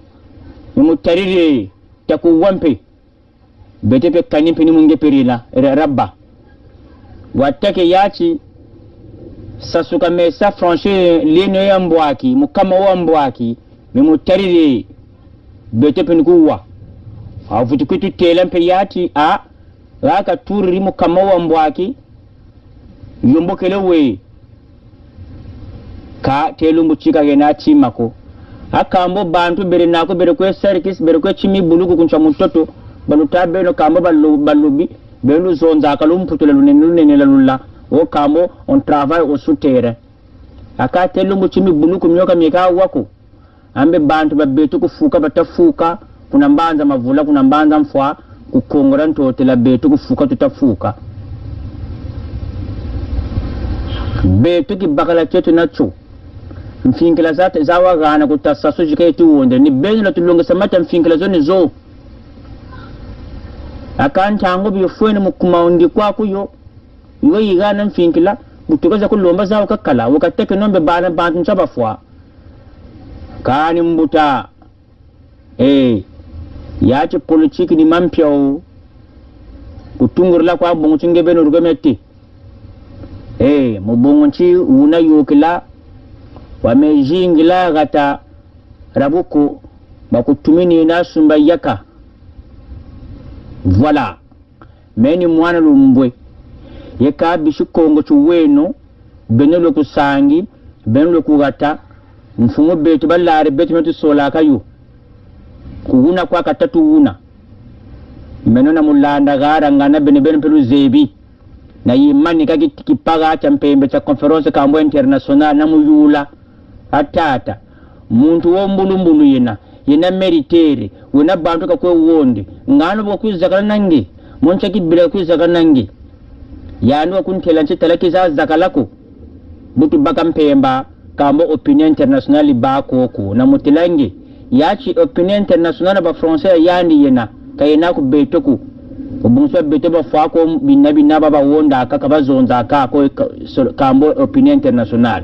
mutarire takuwampe betepe kanimpe ni munge perila rabba watake yachi sasuka mesa franchir ligne ya mbwaki mukama wa mbwaki mutarire betepe nikuwa avuti kwitu telempe yachi raka turi mukama wa mbwaki yombokelewe ka telumbu chika gena chimako akambo bantu bere nako bere kwe serkis bere kwe chimi bulugu kuncha mutoto baluta beno kambo balubi benu zonza akalumputula lunene lalulla o kambo on travaille au souterrain aka telumbu chimi bulugu myoka mika wako ambe bantu babetu kufuka batafuka kuna mbanza mavula kuna mbanza mfwa kukongora ntotela betu kufuka tutafuka betu kibakala chetu nacho mfinkila zate zawa gana kutasasu jiketi wonde ni beni la tulunga samata mfinkila zoni zo akanta ango bifweni mukumaundi kwa kuyo yo yigana mfinkila butukaza kulomba zawa kakala wakateke nombe bana bantu nchaba fwa kani mbuta yachi politiki ni mampyao kutungurla kwa bongo chingebeno rugameti mubongo chi una yokila wamejingila gata rabuko bakutumini na sumba yaka voilà meni mwana lumbwe yeka bishu kongo chuweno benelo kusangi benelo kugata mfungo betu balare betu metu sola kayu kuuna kwa katatu una menona mulanda gara ngana benebene pelu zebi na yimani kaki kipaga cha mpembe cha conference kambo international na muyula atata muntu wombulumbulu yena meritere wena bantu kakwe wonde ngano bokwizakala nange moncha kibira kwizakala nange yani wakuntela nchitala za zakalako butu baka mpemba kambo opinion international bako na mutilange yachi opinion international ba français yandi yena kayena ku betoku obunso beto ba fako binabi baba wonda aka bazonza aka ko kambo opinion international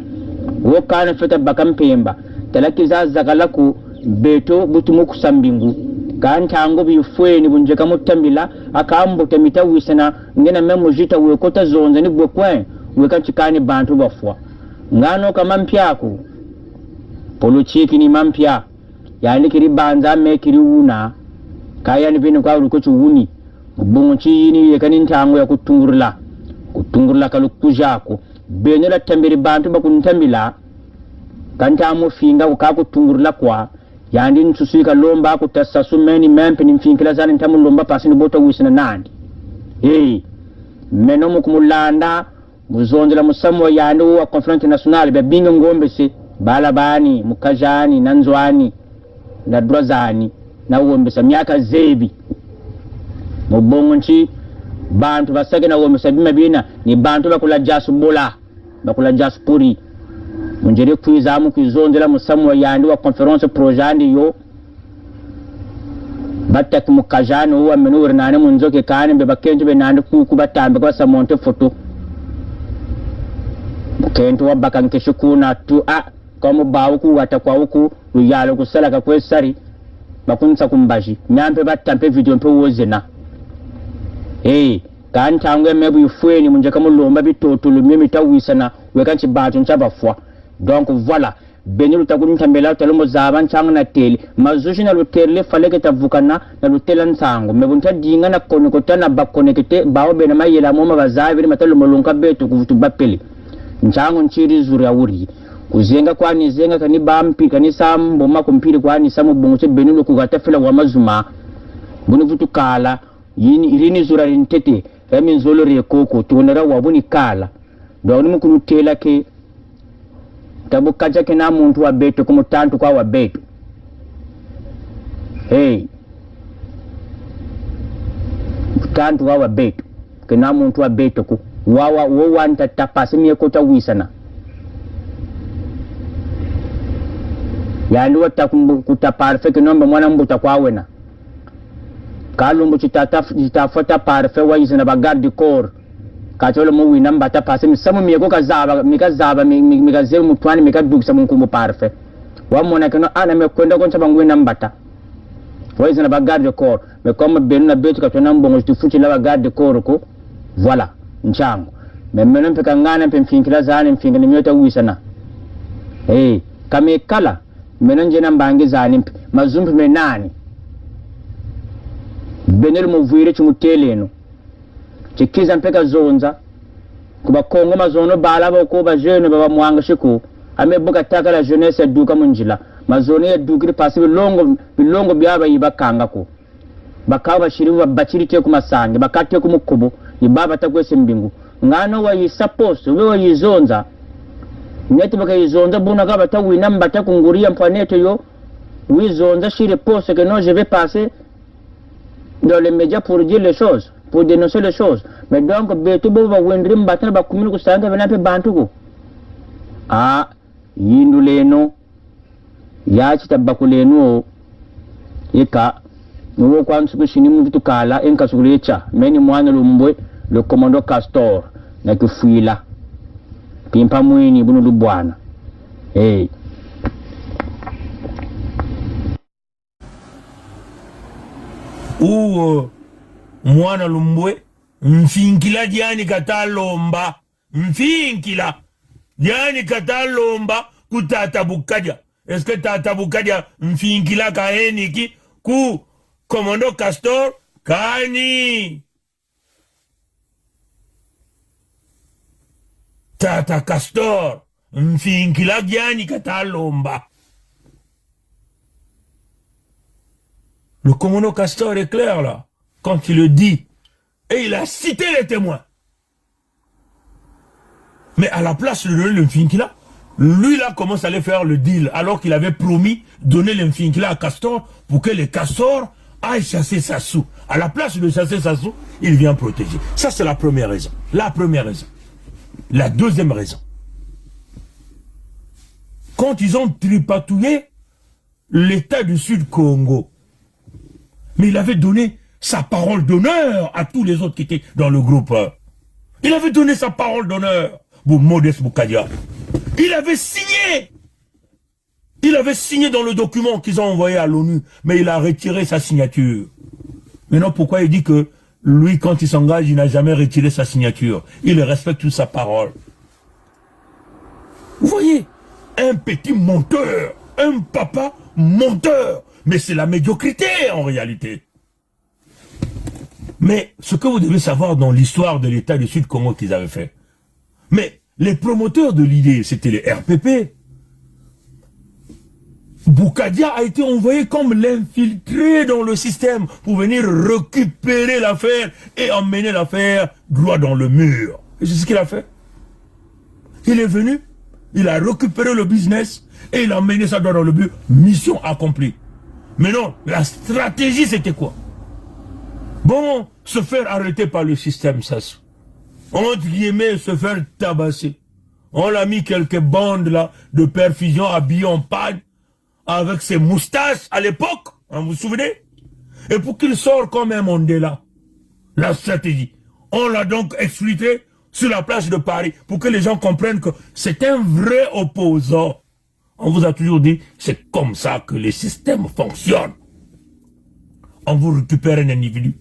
wo kana feta bakampemba talakiza zakalaku beto butumu kusambingu kan tango bifweni bunjeka mutambila akambo tamita wisana ngena memojita wekota zonza ni bwekwe wekanchikani bantu bafwa ngano kama mpyako politiki ni mampya yani kiri banza me kiri una kaya ni bini kwa uliko chuuni mbungu chini yekani ntango ya kutungurla kalukujako benye la tambiri bantu bakuntambila kantamu finga ukakutungurla kwa yandi nsusika lomba kutasa sumeni mempe ni mfinkila zani ntamu lomba pasi ni bota wisina nandi meno mukumulanda muzonjela musamu yandi wa conference nationale babinga ngombe se balabani mukajani nanzwani na drazani na uombesa miaka zebi mubongo nchi bantu basake na uombesa bima bina ni bantu bakula jasu bola bakula jasu puri munjere kwiza mu kwizondela musamu yandi wa conference projandi yo batak mukajani uwa menuri nane munzoke kane be bakenjo be nande kuku batambe kwa sa monte photo kento wa bakanke shukuna tu kama bawo ku wata kwa uku uyalo kusala ka kwesari bakunsa kumbaji nyampe batampe video mpe wozena kan tangwe mebu yufweni munje kama lomba bitotulu mimi tawisana wekanchi batu nchabafwa donc voilà beni lutakuni ntambela talomo zaba ncanga na tele mazushi na lutele faleke tavukana na lutela nsango mebu ntadinga na konekotana bakonekete bawo bena mayela moma bazavi matalo lonka betu kuvutu bapeli nchango nchiri zuri awuri kuzenga kwani zenga kani bampi kani sambo makumpiri kwani samu bunguche benulo kugatafela wa mazuma bunu vutu kala yini irini zura rintete rami nzolo rekoko tuonera wabuni kala dawni mukunu tela ke tabu kaja ke na muntu wa beto kumutantu kwa wa beto tantu kwa wa beto ke na muntu wa beto ku wawa wanta tapasi miekota wisana yandi wata kutaparfe ke nomba mwana mbuta kwa wena kalumbu chitafota parfe waizina ba garde corps kacholo mu wina mbata pase misamu mieko kazaba mikaze mutwani mikadukisa munkumbu parfe wamona keno ana mekwenda koncha bangwina mbata waizina ba garde corps mekoma benu na betu katona mbongo tifuchi la ba garde corps ko voilà nchango memeno mpeka ngana mfinkila zane mfinkila nyota wisana kame kala meno njena mbangi zane mazumpi menani benel muvire chumuteleno chikiza mpeka zonza kuba kongo mazono bala bako ba jeune baba mwanga shiku amebuka taka la jeunesse duka munjila mazono ya dukiri pasi bilongo byaba yibakanga ko bakawa shiriwa bachiri te kumasange bakate kumukubo ibaba takwese mbingu ngano wa yisaposo wewe yizonza nyeti baka yizonza buna kaba tawina mbata kunguria mpaneto yo wizonza shire pose que non je vais passer dans les médias pour dire les choses, pour dénoncer les choses. Mais donc, betubo va wendri mbata ba kumini kusanga vena pe bantuko. Yindu leno, yachi tabakuleno, eka, nuwo kwa nsukushini mvitu kala, enka sukulecha, meni mwana lumbwe, le commando Castor, na kufuila. Pimpa mwini, bunu lubwana. Mwana lumbwe mfinkila diani katalomba mfinkila diani katalomba kutata bukadia est-ce que tata bukadia mfinkila kaeniki ku commando Castor kani tata Castor mfinkila diani katalomba. Le commandant Castor est clair là, quand il le dit. Et il a cité les témoins. Mais à la place de donner l'Mfinkila, lui là commence à aller faire le deal, alors qu'il avait promis de donner l'Mfinkila à Castor pour que les Castor aillent chasser Sassou. À la place de chasser Sassou, il vient protéger. Ça c'est la première raison. La première raison. La deuxième raison. Quand ils ont tripatouillé l'État du Sud Congo, mais il avait donné sa parole d'honneur à tous les autres qui étaient dans le groupe. Il avait donné sa parole d'honneur pour Modeste Boukadia. Il avait signé. Il avait signé dans le document qu'ils ont envoyé à l'ONU, mais il a retiré sa signature. Maintenant, pourquoi il dit que lui, quand il s'engage, il n'a jamais retiré sa signature? Il respecte toute sa parole. Vous voyez, un petit menteur, un papa menteur. Mais c'est la médiocrité en réalité. Mais ce que vous devez savoir dans l'histoire de l'État du Sud-Congo qu'ils avaient fait. Mais les promoteurs de l'idée, c'était les RPP. Boukadia a été envoyé comme l'infiltré dans le système pour venir récupérer l'affaire et emmener l'affaire droit dans le mur. Et c'est ce qu'il a fait. Il est venu, il a récupéré le business et il a emmené ça droit dans le mur. Mission accomplie. Mais non, la stratégie c'était quoi? Bon, se faire arrêter par le système, ça. Entre guillemets, se faire tabasser. On l'a mis quelques bandes là de perfusion habillées en pagne avec ses moustaches à l'époque, hein, vous vous souvenez? Et pour qu'il sorte comme un Mandela, la stratégie. On l'a donc exfiltré sur la place de Paris pour que les gens comprennent que c'est un vrai opposant. On vous a toujours dit, c'est comme ça que les systèmes fonctionnent. On vous récupère un individu,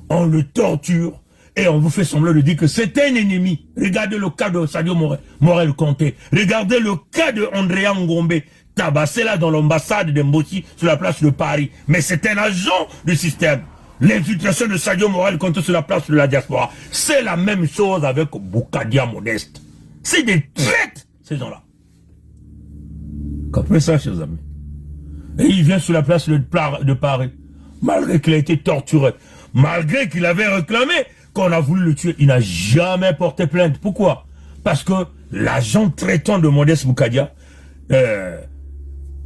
on le torture et on vous fait semblant de dire que c'est un ennemi. Regardez le cas de Sadio Morel Conté. Regardez le cas de Andrea Ngombe, tabassé là dans l'ambassade de Mbossi sur la place de Paris. Mais c'est un agent du système. L'infiltration de Sadio Morel Conté sur la place de la diaspora. C'est la même chose avec Boukadia Modeste. C'est des traites, ces gens-là. Comprenez ça, chers amis. Et il vient sur la place de Paris. Malgré qu'il a été torturé. Malgré qu'il avait réclamé qu'on a voulu le tuer. Il n'a jamais porté plainte. Pourquoi? Parce que l'agent traitant de Modeste Boukadia,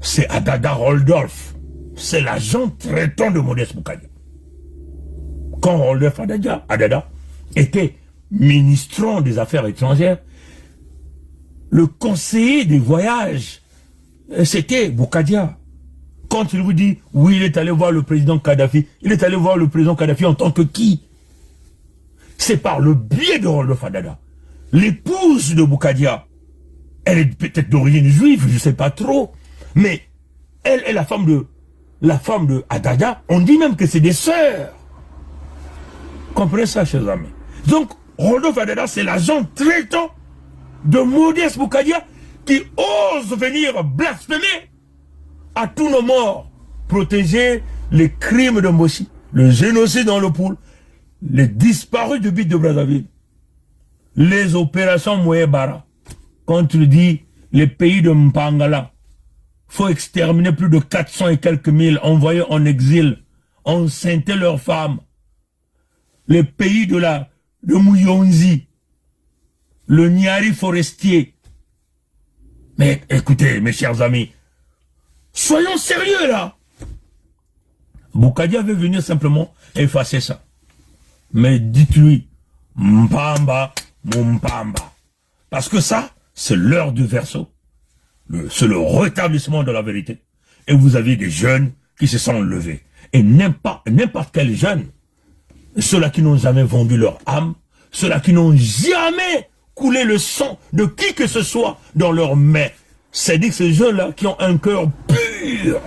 c'est Adada Roldolf. C'est l'agent traitant de Modeste Boukadia. Quand Roldolf Adada était ministrant des Affaires étrangères, le conseiller des voyages, c'était Boukadia. Quand il vous dit, oui, il est allé voir le président Kadhafi, il est allé voir le président Kadhafi en tant que qui? C'est par le biais de Roldolf Adada. L'épouse de Boukadia, elle est peut-être d'origine juive, je ne sais pas trop, mais elle est la femme de Adada. On dit même que c'est des sœurs. Comprenez ça, chers amis. Donc, Roldolf Adada, c'est l'agent traitant de Modeste Boukadia qui ose venir blasphémer à tous nos morts, protéger les crimes de Mbossi, le génocide dans le Poul, les disparus du but de Brazzaville, les opérations Mouébara. Quand tu dis les pays de Mpangala, faut exterminer plus de 400 et quelques mille, envoyer en exil, enceinter leurs femmes. Les pays de Mouyonzi, le Niari forestier. Mais écoutez, mes chers amis, soyons sérieux là. Boukadia veut venir simplement effacer ça. Mais dites-lui, Mpamba, Mumpamba. Parce que ça, c'est l'heure du verseau. C'est le rétablissement de la vérité. Et vous avez des jeunes qui se sont levés. Et n'importe quel jeune, ceux-là qui n'ont jamais vendu leur âme, ceux-là qui n'ont jamais coulé le sang de qui que ce soit dans leurs mains. C'est-à-dire ces jeunes-là qui ont un cœur pur,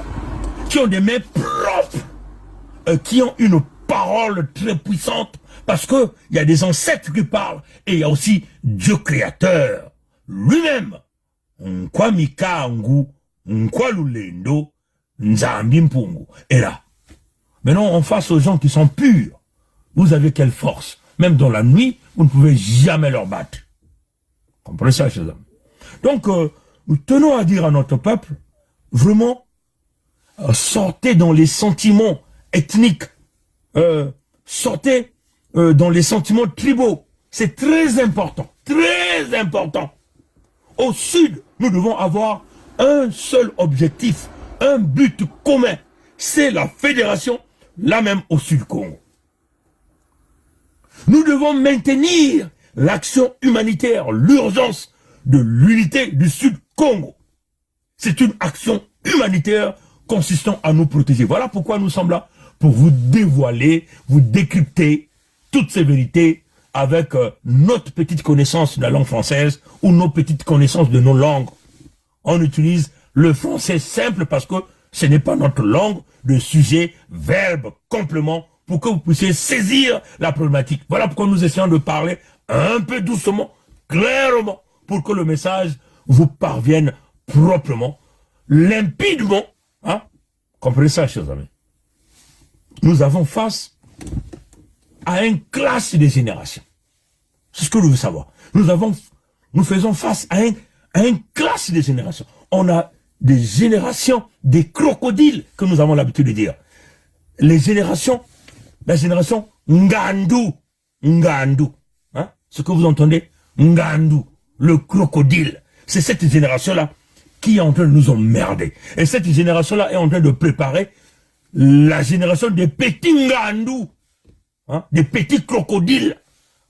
qui ont des mains propres, qui ont une parole très puissante, parce que il y a des ancêtres qui parlent, et il y a aussi Dieu créateur, lui-même. Nkwamika Ngu, Nkwalulendo, Nzambi Mpungu. Et là, maintenant on face aux gens qui sont purs. Vous avez quelle force? Même dans la nuit, vous ne pouvez jamais leur battre. Comprenez ça, chers amis? Donc, nous tenons à dire à notre peuple, vraiment, sortez dans les sentiments ethniques, sortez dans les sentiments tribaux. C'est très important, très important. Au sud, nous devons avoir un seul objectif, un but commun. C'est la fédération, là même au Sud-Congo. Nous devons maintenir l'action humanitaire, l'urgence de l'unité du Sud-Congo. C'est une action humanitaire consistant à nous protéger. Voilà pourquoi nous sommes là, pour vous dévoiler, vous décrypter toutes ces vérités avec notre petite connaissance de la langue française ou nos petites connaissances de nos langues. On utilise le français simple parce que ce n'est pas notre langue de sujet, verbe, complément, pour que vous puissiez saisir la problématique. Voilà pourquoi nous essayons de parler un peu doucement, clairement, pour que le message vous parvienne proprement, limpidement, Hein? Comprenez ça, chers amis. Nous avons face à une classe de générations. C'est ce que nous voulons savoir. Nous faisons face à une classe de générations. On a des générations, des crocodiles, que nous avons l'habitude de dire. La génération Ngandu. Ngandu. Hein? Ce que vous entendez, Ngandu, le crocodile. C'est cette génération-là qui est en train de nous emmerder. Et cette génération-là est en train de préparer la génération des petits Ngandu, hein, des petits crocodiles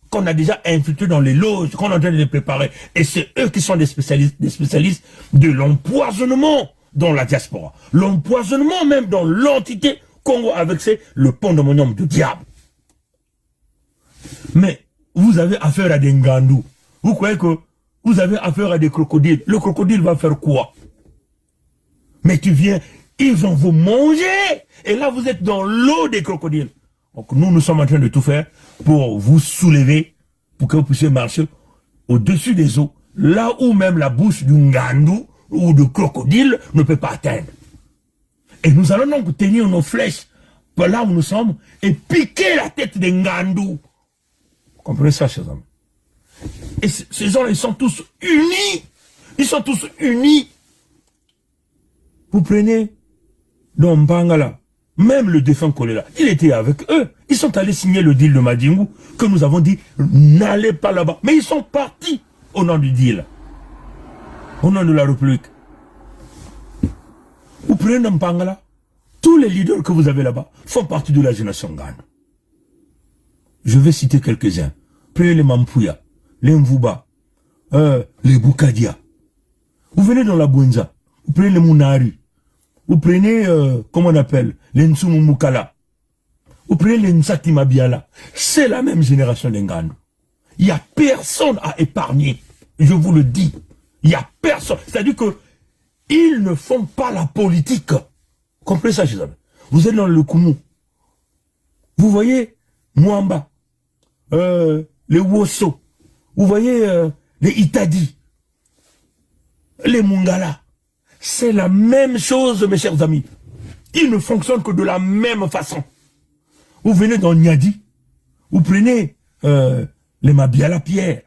qu'on a déjà infiltrés dans les loges, qu'on est en train de les préparer. Et c'est eux qui sont des spécialistes de l'empoisonnement dans la diaspora. L'empoisonnement même dans l'entité Congo avec le pandemonium du diable. Mais vous avez affaire à des Ngandu. Vous croyez que vous avez affaire à des crocodiles. Le crocodile va faire quoi? Mais tu viens, ils vont vous manger. Et là, vous êtes dans l'eau des crocodiles. Donc nous sommes en train de tout faire pour vous soulever, pour que vous puissiez marcher au-dessus des eaux, là où même la bouche du Ngandu ou du crocodile ne peut pas atteindre. Et nous allons donc tenir nos flèches par là où nous sommes et piquer la tête des Ngandu. Vous comprenez ça, chers amis? Et ces gens, ils sont tous unis. Ils sont tous unis. Vous prenez dans Mbangala, même le défunt Kolela, il était avec eux. Ils sont allés signer le deal de Madingu, que nous avons dit, n'allez pas là-bas. Mais ils sont partis au nom du deal. Au nom de la République. Vous prenez dans Mbangala, tous les leaders que vous avez là-bas font partie de la génération Ngandu. Je vais citer quelques-uns. Prenez les Mampouya, les Mvuba, les Boukadia. Vous venez dans la Bouenza, vous prenez les Mounari, vous prenez, comment on appelle, les Nsumu Mukala, vous prenez les Nsati Mabiala. C'est la même génération d'Ngandu. Il n'y a personne à épargner, je vous le dis. Il n'y a personne. C'est-à-dire que ils ne font pas la politique. Comprenez ça, chers amis. Vous êtes dans le Koumou. Vous voyez Mwamba, les Woso, vous voyez les Itadi, les Mungala. C'est la même chose, mes chers amis. Ils ne fonctionnent que de la même façon. Vous venez dans Niadi, vous prenez les Mabiala Pierre.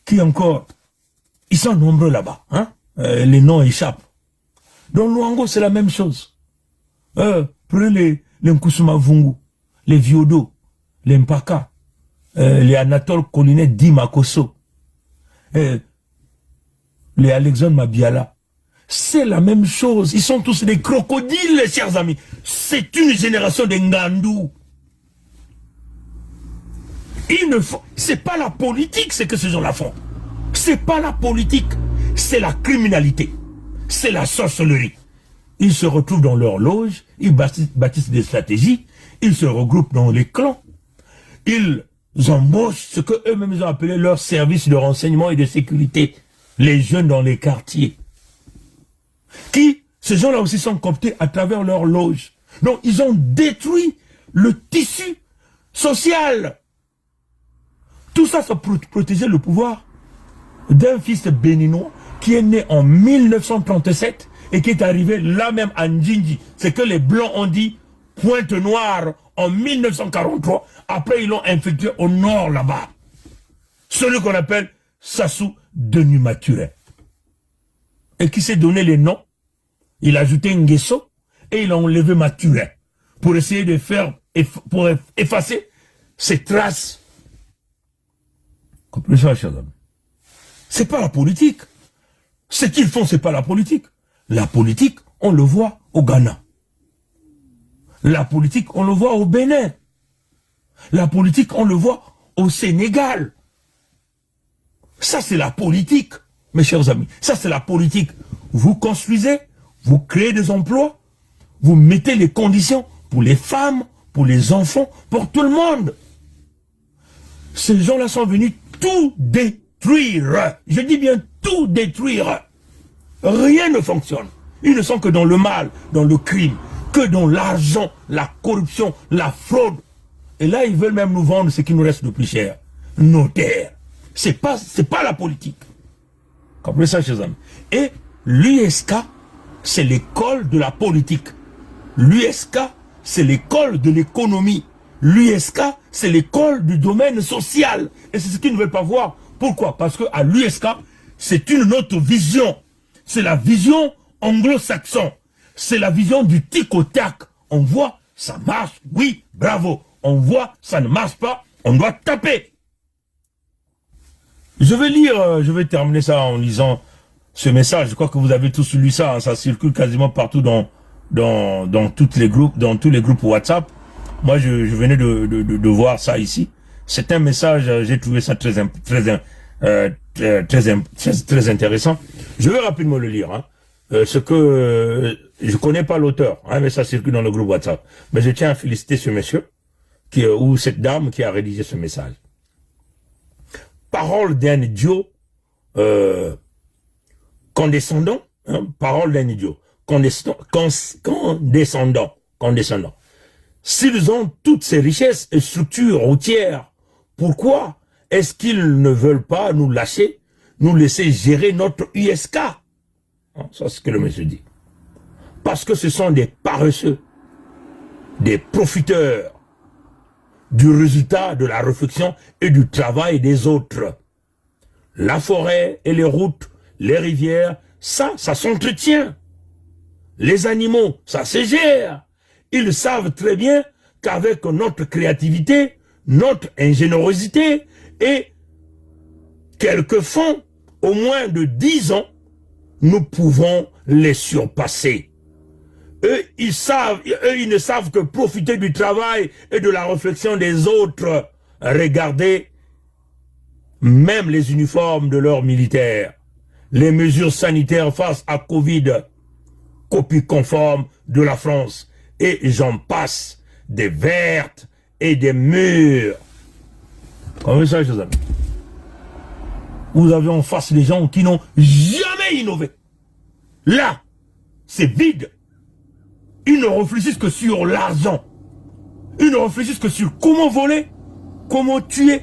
Qui encore? Ils sont nombreux là-bas. Hein? Les noms échappent. Dans Luango, c'est la même chose. Prenez les Nkusuma Vungu, les Viodo, les Mpaka, les Anatole Kolinet Dimakoso, les Alexandre Mabiala. C'est la même chose. Ils sont tous des crocodiles, les chers amis. C'est une génération de Ngandu. Ils ne font... C'est pas la politique, c'est que ces gens-là font. C'est pas la politique, c'est la criminalité. C'est la sorcellerie. Ils se retrouvent dans leur loge, ils bâtissent des stratégies, ils se regroupent dans les clans, ils embauchent ce que eux-mêmes ont appelé leur service de renseignement et de sécurité, les jeunes dans les quartiers. Ces gens-là aussi sont cooptés à travers leur loge. Donc ils ont détruit le tissu social. Tout ça, ça protégeait le pouvoir d'un fils béninois qui est né en 1937 et qui est arrivé là même à Ndjinji. C'est que les Blancs ont dit Pointe Noire en 1943. Après, ils l'ont infiltré au nord là-bas. Celui qu'on appelle Sassou Denis Maturin. Et qui s'est donné les noms. Il a ajouté Nguesso et il a enlevé Maturin pour essayer de faire, pour effacer ses traces. Comprenez ça, chers amis. C'est pas la politique. Ce qu'ils font, c'est pas la politique. La politique, on le voit au Ghana. La politique, on le voit au Bénin. La politique, on le voit au Sénégal. Ça, c'est la politique, mes chers amis. Ça, c'est la politique. Vous construisez, vous créez des emplois, vous mettez les conditions pour les femmes, pour les enfants, pour tout le monde. Ces gens-là sont venus tout détruire. Je dis bien tout détruire. Rien ne fonctionne. Ils ne sont que dans le mal, dans le crime, que dans l'argent, la corruption, la fraude. Et là, ils veulent même nous vendre ce qui nous reste de plus cher. Nos terres. C'est pas la politique. Comprenez ça, chers amis. Et l'USK c'est l'école de la politique. L'USK, c'est l'école de l'économie. L'USK, c'est l'école du domaine social. Et c'est ce qu'ils ne veulent pas voir. Pourquoi? Parce qu'à l'USK, c'est une autre vision. C'est la vision anglo-saxon. C'est la vision du tic au tac. On voit, ça marche, oui, bravo. On voit, ça ne marche pas, on doit taper. Je vais terminer ça en lisant ce message. Je crois que vous avez tous lu ça, hein, ça circule quasiment partout dans tous les groupes WhatsApp. Moi, je venais de voir ça ici. C'est un message, j'ai trouvé ça très intéressant. Je vais rapidement le lire. Hein. Je connais pas l'auteur, hein, mais ça circule dans le groupe WhatsApp. Mais je tiens à féliciter ce monsieur ou cette dame qui a rédigé ce message. Parole d'un idiot condescendant, hein, parole d'un idiot condescendant. S'ils ont toutes ces richesses et structures routières, pourquoi est-ce qu'ils ne veulent pas nous lâcher, nous laisser gérer notre USK? Ça, c'est ce que le monsieur dit. Parce que ce sont des paresseux, des profiteurs du résultat de la réflexion et du travail des autres. La forêt et les routes, les rivières, ça s'entretient. Les animaux, ça se gère. Ils savent très bien qu'avec notre créativité, notre ingéniosité et quelques fonds, au moins de 10 ans, nous pouvons les surpasser. Eux, ils ne savent que profiter du travail et de la réflexion des autres. Regardez, même les uniformes de leurs militaires, les mesures sanitaires face à Covid, copie conforme de la France, et j'en passe, des vertes et des mûres. Comme ça, chers amis. Vous avez en face des gens qui n'ont jamais innové. Là, c'est vide. Ils ne réfléchissent que sur l'argent. Ils ne réfléchissent que sur comment voler, comment tuer,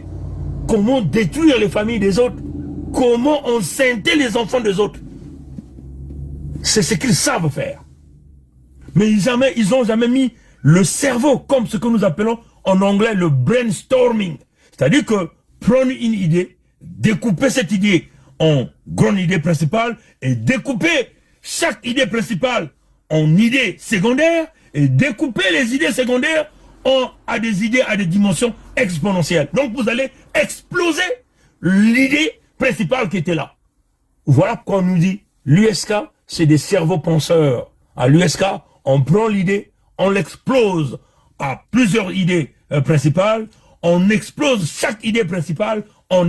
comment détruire les familles des autres, comment enceinter les enfants des autres. C'est ce qu'ils savent faire. Mais ils n'ont jamais mis le cerveau comme ce que nous appelons en anglais le brainstorming. C'est-à-dire que prendre une idée, découper cette idée en grande idée principale et découper chaque idée principale en idées secondaires et découper les idées secondaires à des idées à des dimensions exponentielles. Donc vous allez exploser l'idée principale qui était là. Voilà pourquoi on nous dit l'USK, c'est des cerveaux penseurs. À l'USK, on prend l'idée, on l'explose à plusieurs idées principales, on explose chaque idée principale en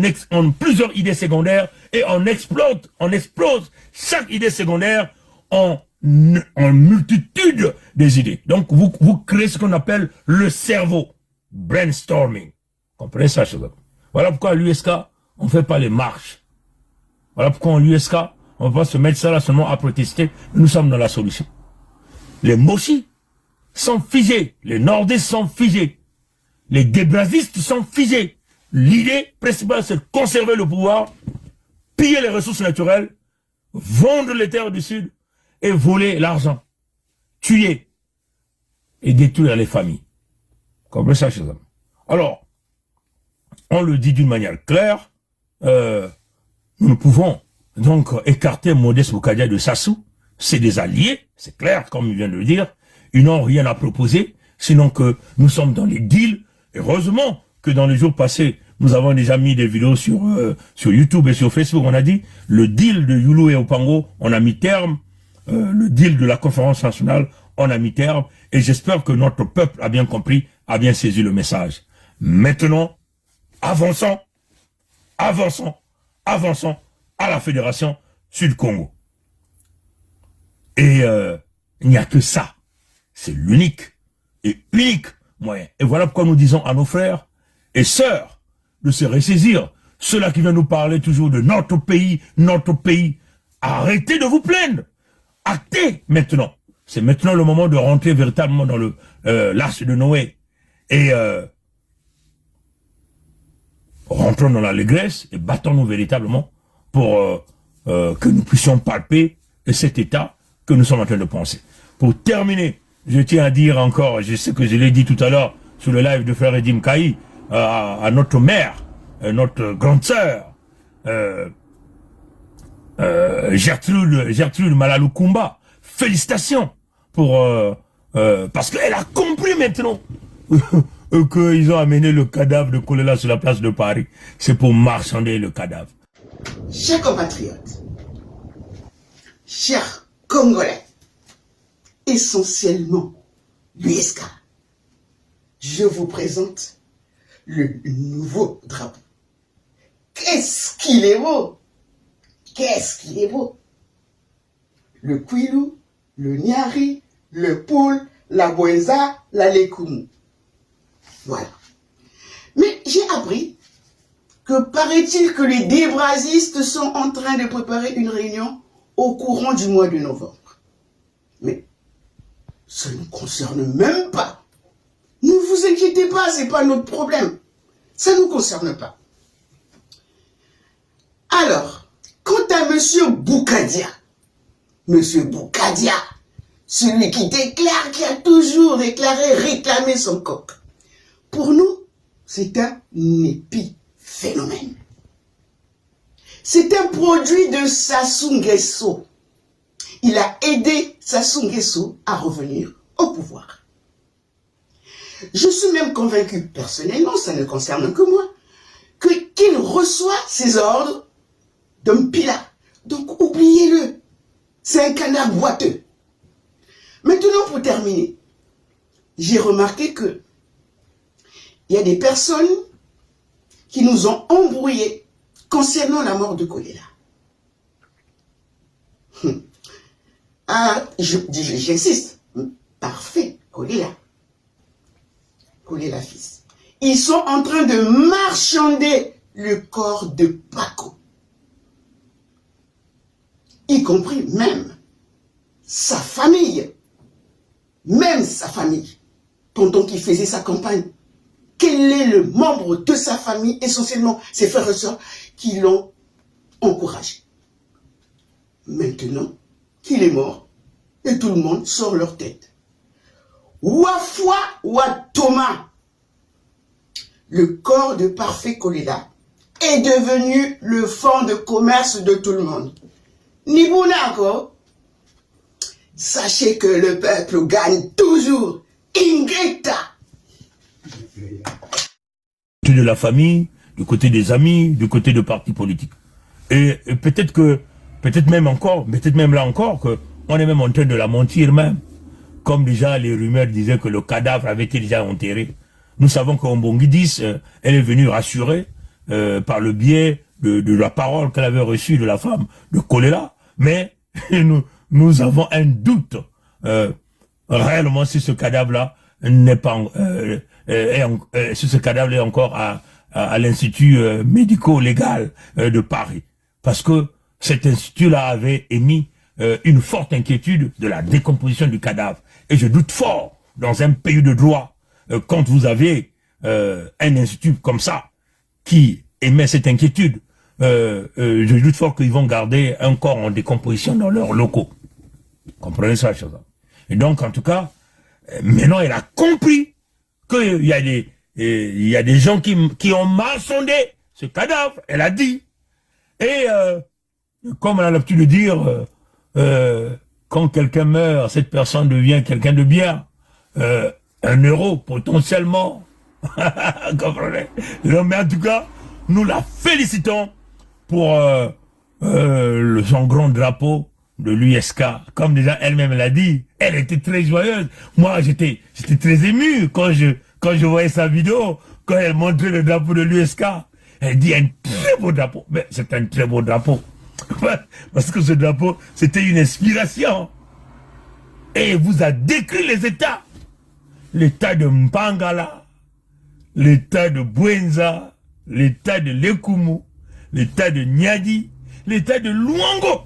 plusieurs idées secondaires et on explose chaque idée secondaire en multitude des idées. Donc vous créez ce qu'on appelle le cerveau, brainstorming. Comprenez ça, chers amis? Voilà pourquoi à l'USK, on ne fait pas les marches. Voilà pourquoi à l'USK, on ne va pas se mettre ça là seulement à protester. Nous sommes dans la solution. Les Moshi sont figés, les Nordistes sont figés, les Débrasistes sont figés. L'idée principale, c'est de conserver le pouvoir, piller les ressources naturelles, vendre les terres du Sud et voler l'argent, tuer et détruire les familles. Comme ça, chers amis. Alors, on le dit d'une manière claire, nous ne pouvons donc écarter Modeste Bokadia de Sassou. C'est des alliés, c'est clair, comme il vient de le dire. Ils n'ont rien à proposer, sinon que nous sommes dans les deals. Heureusement que dans les jours passés, nous avons déjà mis des vidéos sur YouTube et sur Facebook. On a dit, le deal de Yulu et Opango, on a mis terme. Le deal de la conférence nationale, on a mis terme. Et j'espère que notre peuple a bien compris, a bien saisi le message. Maintenant, avançons à la Fédération Sud-Congo. Et il n'y a que ça. C'est l'unique et unique moyen. Et voilà pourquoi nous disons à nos frères et sœurs de se ressaisir. Ceux-là qui viennent nous parler toujours de notre pays. Arrêtez de vous plaindre. Actez maintenant. C'est maintenant le moment de rentrer véritablement dans l'arche de Noé. Et rentrons dans l'allégresse et battons-nous véritablement pour que nous puissions palper cet état que nous sommes en train de penser. Pour terminer, je tiens à dire encore, je sais que je l'ai dit tout à l'heure sur le live de Frère Edim Kaï, à notre mère, notre grande sœur, Gertrude Malalou Kumba. Félicitations pour parce qu'elle a compris maintenant qu'ils ont amené le cadavre de Kolela sur la place de Paris. C'est pour marchander le cadavre. Chers compatriotes, chers Congolais, essentiellement l'USK, je vous présente le nouveau drapeau. Qu'est-ce qu'il est beau! Qu'est-ce qu'il est beau! Le Kwilu, le Nyari, le Poul, la Bouenza, la Lekumu. Voilà. Mais j'ai appris que paraît-il que les débrasistes sont en train de préparer une réunion au courant du mois de novembre. Mais ça ne nous concerne même pas. Ne vous inquiétez pas, ce n'est pas notre problème. Ça ne nous concerne pas. Alors, quant à Monsieur Boukadia, celui qui déclare, qui a toujours déclaré, réclamé son coq, pour nous, c'est un épiphénomène. C'est un produit de Sassou Nguesso. Il a aidé Sassou Nguesso à revenir au pouvoir. Je suis même convaincu, personnellement, ça ne concerne que moi, qu'il reçoit ses ordres d'un pila. Donc oubliez-le. C'est un canard boiteux. Maintenant, pour terminer, j'ai remarqué que il y a des personnes qui nous ont embrouillés concernant la mort de Kolela. J'insiste, parfait, Kolela fils. Ils sont en train de marchander le corps de Paco. Y compris même sa famille. Même sa famille. Tonton qui faisait sa campagne. Quel est le membre de sa famille, essentiellement ses frères et sœurs, qui l'ont encouragé? Maintenant qu'il est mort, et tout le monde sort leur tête. Wafwa Watoma, le corps de Parfait Kolela, est devenu le fonds de commerce de tout le monde. Nibunako, sachez que le peuple gagne toujours. Ingrata. De la famille, du côté des amis, du côté de partis politiques. Et peut-être même là encore, qu'on est même en train de la mentir même. Comme déjà les rumeurs disaient que le cadavre avait été déjà enterré. Nous savons qu'Ombongi 10, elle est venue rassurer par le biais de la parole qu'elle avait reçue de la femme de Kolela. Mais nous avons un doute réellement si ce cadavre-là n'est pas si ce cadavre est encore à l'Institut médico-légal de Paris. Parce que cet institut-là avait émis une forte inquiétude de la décomposition du cadavre. Et je doute fort, dans un pays de droit, quand vous avez un institut comme ça, qui émet cette inquiétude, je doute fort qu'ils vont garder un corps en décomposition dans leurs locaux. Comprenez ça, chose. Et donc, en tout cas, maintenant, elle a compris qu'il y a des gens qui ont marchandé ce cadavre, elle a dit. Et comme on a l'habitude de dire, quand quelqu'un meurt, cette personne devient quelqu'un de bien. 1 euro potentiellement. Comprenez? Donc, mais en tout cas, nous la félicitons pour son grand drapeau de l'USK. Comme déjà elle-même l'a dit, elle était très joyeuse. Moi, j'étais très ému quand je voyais sa vidéo, quand elle montrait le drapeau de l'USK. Elle dit un très beau drapeau. Mais c'est un très beau drapeau. Parce que ce drapeau, c'était une inspiration. Et il vous a décrit les États. L'État de Mpangala, l'État de Bouenza, l'État de Lekumu, l'État de Nyadi, l'État de Luango.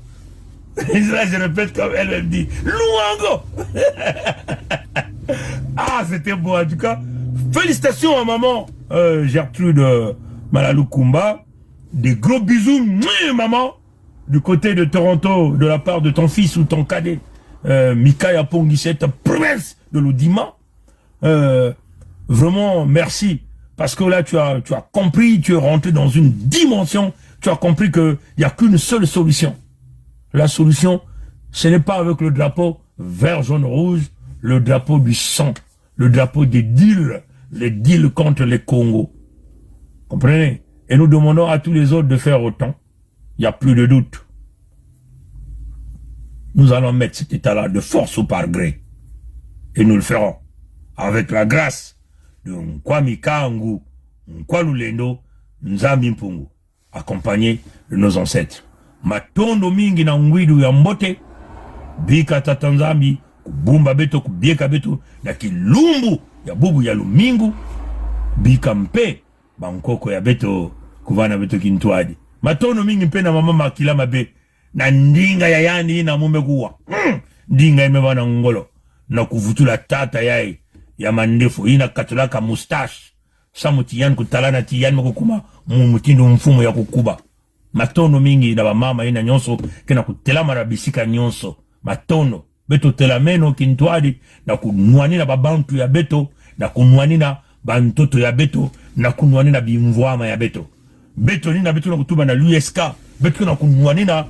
Et là, je répète comme elle me dit, Luango. Ah, c'était beau en tout cas. Félicitations à maman Gertrude Malalou Kumba. Des gros bisous, maman, du côté de Toronto, de la part de ton fils ou ton cadet. Mikaya Pongi, cette promesse de l'Audima. Vraiment, merci. Parce que là, tu as compris, tu es rentré dans une dimension, tu as compris qu'il n'y a qu'une seule solution. La solution, ce n'est pas avec le drapeau vert, jaune, rouge, le drapeau du sang, le drapeau des deals, les deals contre les Congos. Comprenez? Et nous demandons à tous les autres de faire autant. Il n'y a plus de doute. Nous allons mettre cet état-là de force ou par gré. Et nous le ferons. Avec la grâce de Nkwami Kangu, Nkwalulendo, Nzambi Mpungu, accompagné de nos ancêtres. Matondo mingi na ngwidu ya mbote, bika tatanzambi, kubumba beto, kubieka beto, na kilumbu ya bubu ya lumingu, bika mpe, bankoko ya beto, kuvana beto kintuadi. Matondo mingi mpe na mama makila mabe, na ndinga ya yani na mume kuwa. Ndinga imebana ngolo, na kuvutula tata yai, ya mandefu, ina katulaka mustache. Samuti yan kutalana ti yan makukuma, mumutindo mfumo ya kukuba. Matono mingi na mama ina nyonso, kena kutelama na bisika nyonso. Matono, beto telameno kintuadi, na kunuani na babantu ya beto, na kunuani na bantoto ya beto, na kunuani na bimvwama ya beto. Beto nina beto na kutuba na l'USK, beto na kunuani na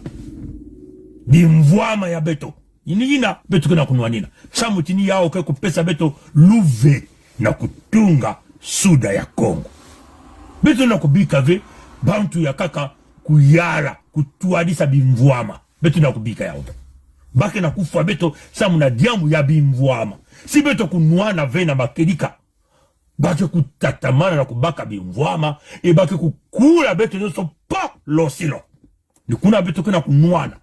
bimvwama ya beto. Inina beto kena kunuani na. Samutini yao ke kupesa beto luve na kutunga suda ya Kongo. Beto na kubika ve, bantu ya kaka kuyara, kutuadisa bimvwama. Beto na kubika ya oto. Bake na kufa beto, samu na diamu ya bimvwama. Si beto kunuana ve na makedika. Bake kutatamana na kubaka bimvwama. E bake kukula beto nyoso pa losilo. Nikuna beto kena kunuana.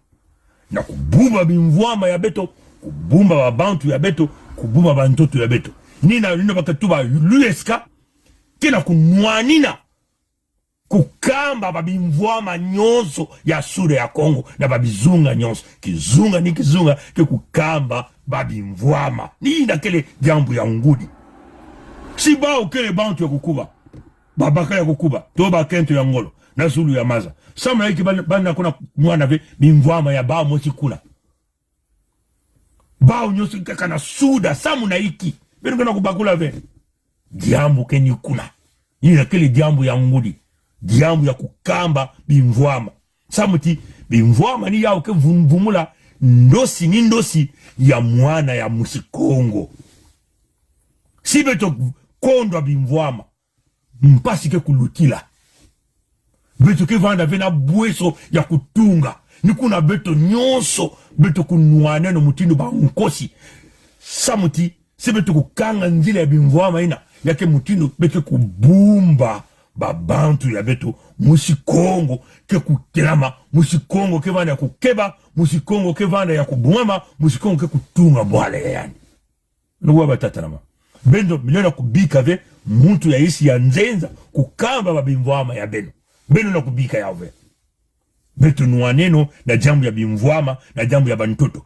Na kubumba bimvwama ya beto, kubumba babantu ya beto, kubumba bantoto ya beto. Nina bake tuba l'USK, kena kunuanina. Kukamba babimvwama nyonso ya sura ya Kongo na babizunga nyonso. Kizunga ni kizunga ke kukamba babimvwama. Nina kele jambu ya ngudi. Si ba ukele bantu ya kukuba. Babaka ya kukuba. Toba kento ya ngolo. Na sulu ya maza. Sama ya iki banda kuna mwana ve bimvwama ya bao mochi kuna. Bao nyonso kaka na suda. Samu na iki. Beno kuna kubakula ve. Diambu kenyi kuna. Nina kele diambu ya ngudi. Diambu ya kukamba bimvwama. Samuti bimvwama ni yao ke vumula ndosi ni ndosi ya mwana ya Musikongo. Si beto kondwa bimvwama mpasi ke kulutila. Beto ke vanda vena bweso ya kutunga. Nikuna beto nyonso beto kunuane no mutindo ba nkosi. Samuti si beto kukanga nzile ya bimvwama ina yake mutindo beto kubumba babantu ya beto Musikongo ke kutelama, Musikongo ke vanda ya kukeba, Musikongo ke vanda ya kubwama, Musikongo ke kutunga bwale ya yani. Nuwa batata nama. Bendo milena kubika ve, muntu ya isi ya nzenza, kukamba babimvwama ya beno. Bendo na kubika ya ve. Beto nuaneno na jambu ya bimvwama, na jambu ya bantoto.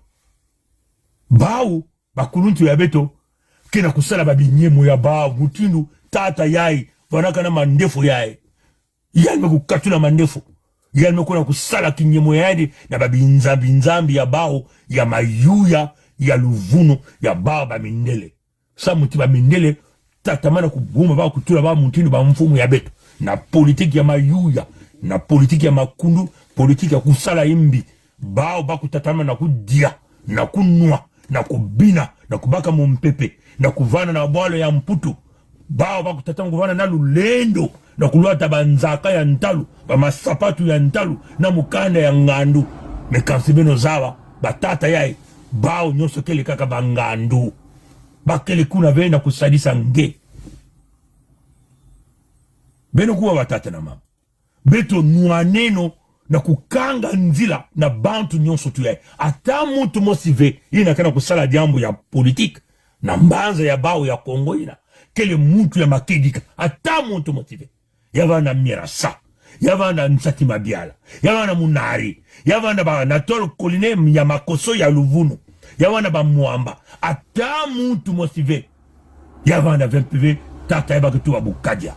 Bau, bakuluntu ya beto, kena kusala babinyemu ya bau, mutindu, tata yai, vanaka na mandefu yae. Yalme kukatuna mandefu. Yalme kuna kusala kinyemo yae na babi nzambi ya bao, ya mayuya, ya luvuno, ya bao ba mindele. Sa muti ba mindele, tatamana kubuma bao kutula bao mutinu ba mfumu ya beto. Na politiki ya mayuya, na politiki ya makundu, politiki ya kusala imbi. Bao ba kutatamana na kudia, na kunua, na kubina, na kubaka mumpepe, na kuvana na bwalo ya mputu. Bao bako tatama kuvana na lulendo na kuluata banzaka ya ntalu, ba masapatu ya ntalu na mukanda ya ngandu. Mekansibeno zawa, batata yai, bao nyoso kele kaka bangandu. Bakele kuna vena kusadisa nge. Beno kuwa batata na mama. Beto nuaneno na kukanga nzila na bantu nyonso tu yai. Ata mutu mosive, ina kana kusala jambo ya politik, na mbanza ya bao ya Kongo ina. Kele muntu ya makedika, ata muntu motive. Yavana Mirasa, yavana Nsati Mabiala, yavana Munari, yavana ba Natol Koline ya Makoso ya Luvunu, yavana ba Muamba, ata muntu motive. Yavana 20 PV, tata yaba ketu wa Bukadia.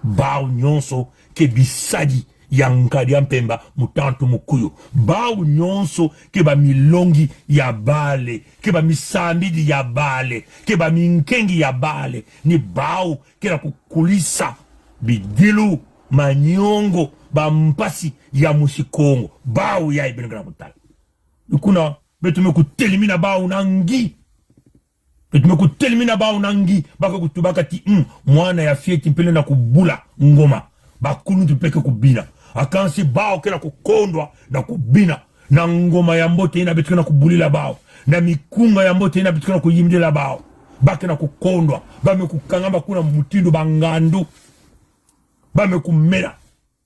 Bao nyonso ke bisadi, yankadi mpemba mutantu mukuyu bawu nyonso ke ba milongi ya bale ke ba misambidi ya bale ke ba minkengi ya bale ni bawu ke na kukulisa bidilu manyongo ba mpasi ya musikongo bawu ya ibenga na mutala nikuna betume kutelimina bawu nangi betume kutelimina bawu nangi baka kutubaka ti mwana ya fieti mpele na kubula ngoma bakunu tupeke kubina akansi bao kena kukondwa na kubina na ngoma ya mbote ina betu kena kubulila bao na mikunga ya mbote ina betu kena kuyimdila bao bake na kukondwa bame kukangamba kuna mutindo bangandu bame kumera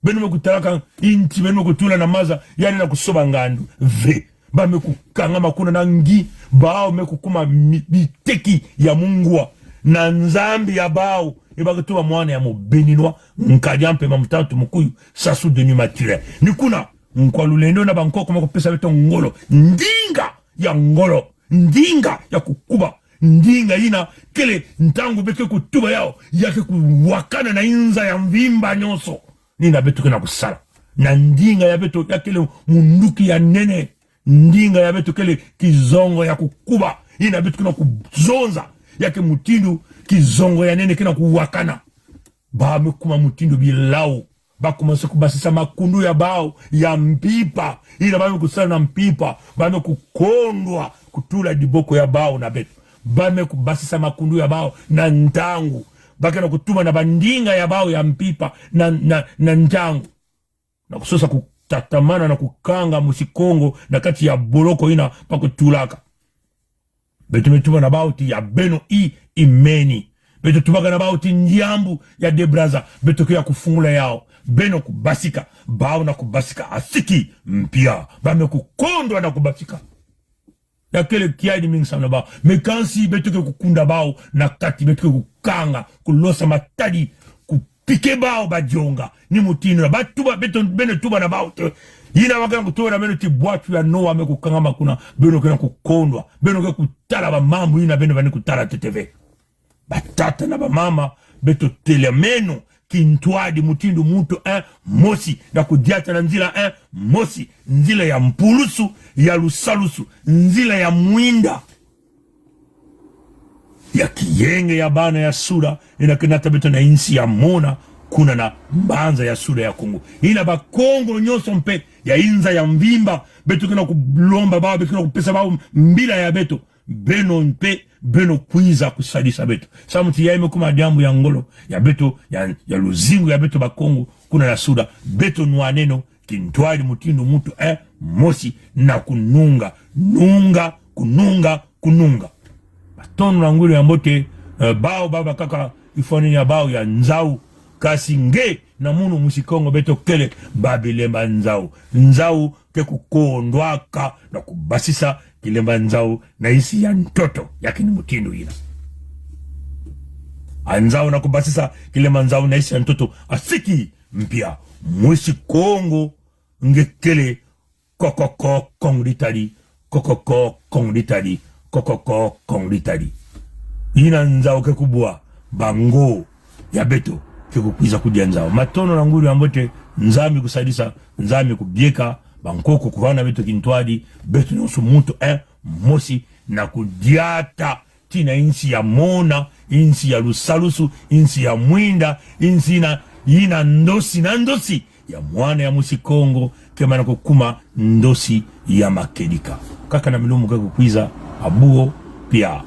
benu mekutalaka inti benu mekutula na maza yani na kusoba ngandu ve bame kukangamba kuna na ngi bao mekukuma biteki ya mungwa na nzambi ya bao ibakituwa mwana ya mobeninwa nkajampe mamutatu mukuyu sasu de numatire nikuna nkwalulendo na bankoko mako pesa beto ngolo ndinga ya ngolo ndinga ya kukuba ndinga ina kele ntangu beto kutuba yao yake kuwakana na inza ya mvimba nyonso nina beto kena kusala na ndinga ya beto ya kele munduki ya nene ndinga ya beto kele kizongo ya kukuba ina beto kena kuzonza yake mutindu kizongo ya nene kena kuwakana bame kuma mutindo bilau bakuma kubasisa makundu ya bao ya mpipa ina bame kusala na mpipa bame kukondwa kutula diboko ya bao na beto bame kubasisa makundu ya bao na ntangu bakena kutuma na bandinga ya bao ya mpipa na ntangu na kusosa kutatamana na kukanga musikongo na kati ya boroko ina pakutulaka beto metuma na bauti ya beno imeni beto tubaga na bauti njambu ya debraza beto kia kufungula yao beno kubasika bao na kubasika asiki mpia bame kukondwa na kubasika ya kele kiaidi mingi sana bao mekansi beto kia kukunda bao na kati beto kia kukanga kulosa matadi kupike bao bajonga ni mutino na batuba beto beno tuba na bauti yina wakana kutoa na beno tibwatu ya noa me kukangama kuna beno kena kukondwa beno kena kutala ba mambu yina beno vani kutala TTV batata na ba mama beto telemeno kintwadi mutindo muto mosi na kudiata na nzila mosi nzila ya mpulusu ya lusalusu nzila ya mwinda ya kiyenge ya bana ya sura ina kenata beto na insi ya mona kuna na mbanza ya sura ya Kongo ina ba Kongo nyoso mpe ya inza ya mvimba beto kena kulomba bao beto kena kupesa bao mbila ya beto beno mpe beno kuiza kusadisa beto samuti ya ime kuma diambu ya ngolo ya beto ya luzingu ya beto ba Kongo kuna na sura beto nuaneno kintwali mutindo mutu mosi na kununga kununga batono na ngulu ya mbote bao baba kaka ifoni ya bao ya nzau kasi nge na munu musikongo beto kele babilemba nzau ke kukondwaka na kubasisa kilemba nzau na isi ya ntoto yakini mutindo ina anzau na kubasisa kilemba nzau na isi ya ntoto asiki mpia musikongo nge kele kokoko kongritari ina nzau ke kubwa bango ya beto kikukuiza kudia nzao matono na nguru ambote nzami kusadisa nzami kubieka bankoko kuvana beto kintwadi beto nyonso muto mosi na kudiata tina insi ya mona insi ya lusalusu insi ya mwinda insi na ina ndosi na ndosi ya mwana ya musikongo kemana kukuma ndosi ya makedika kaka na milumu kekukuiza abuo pia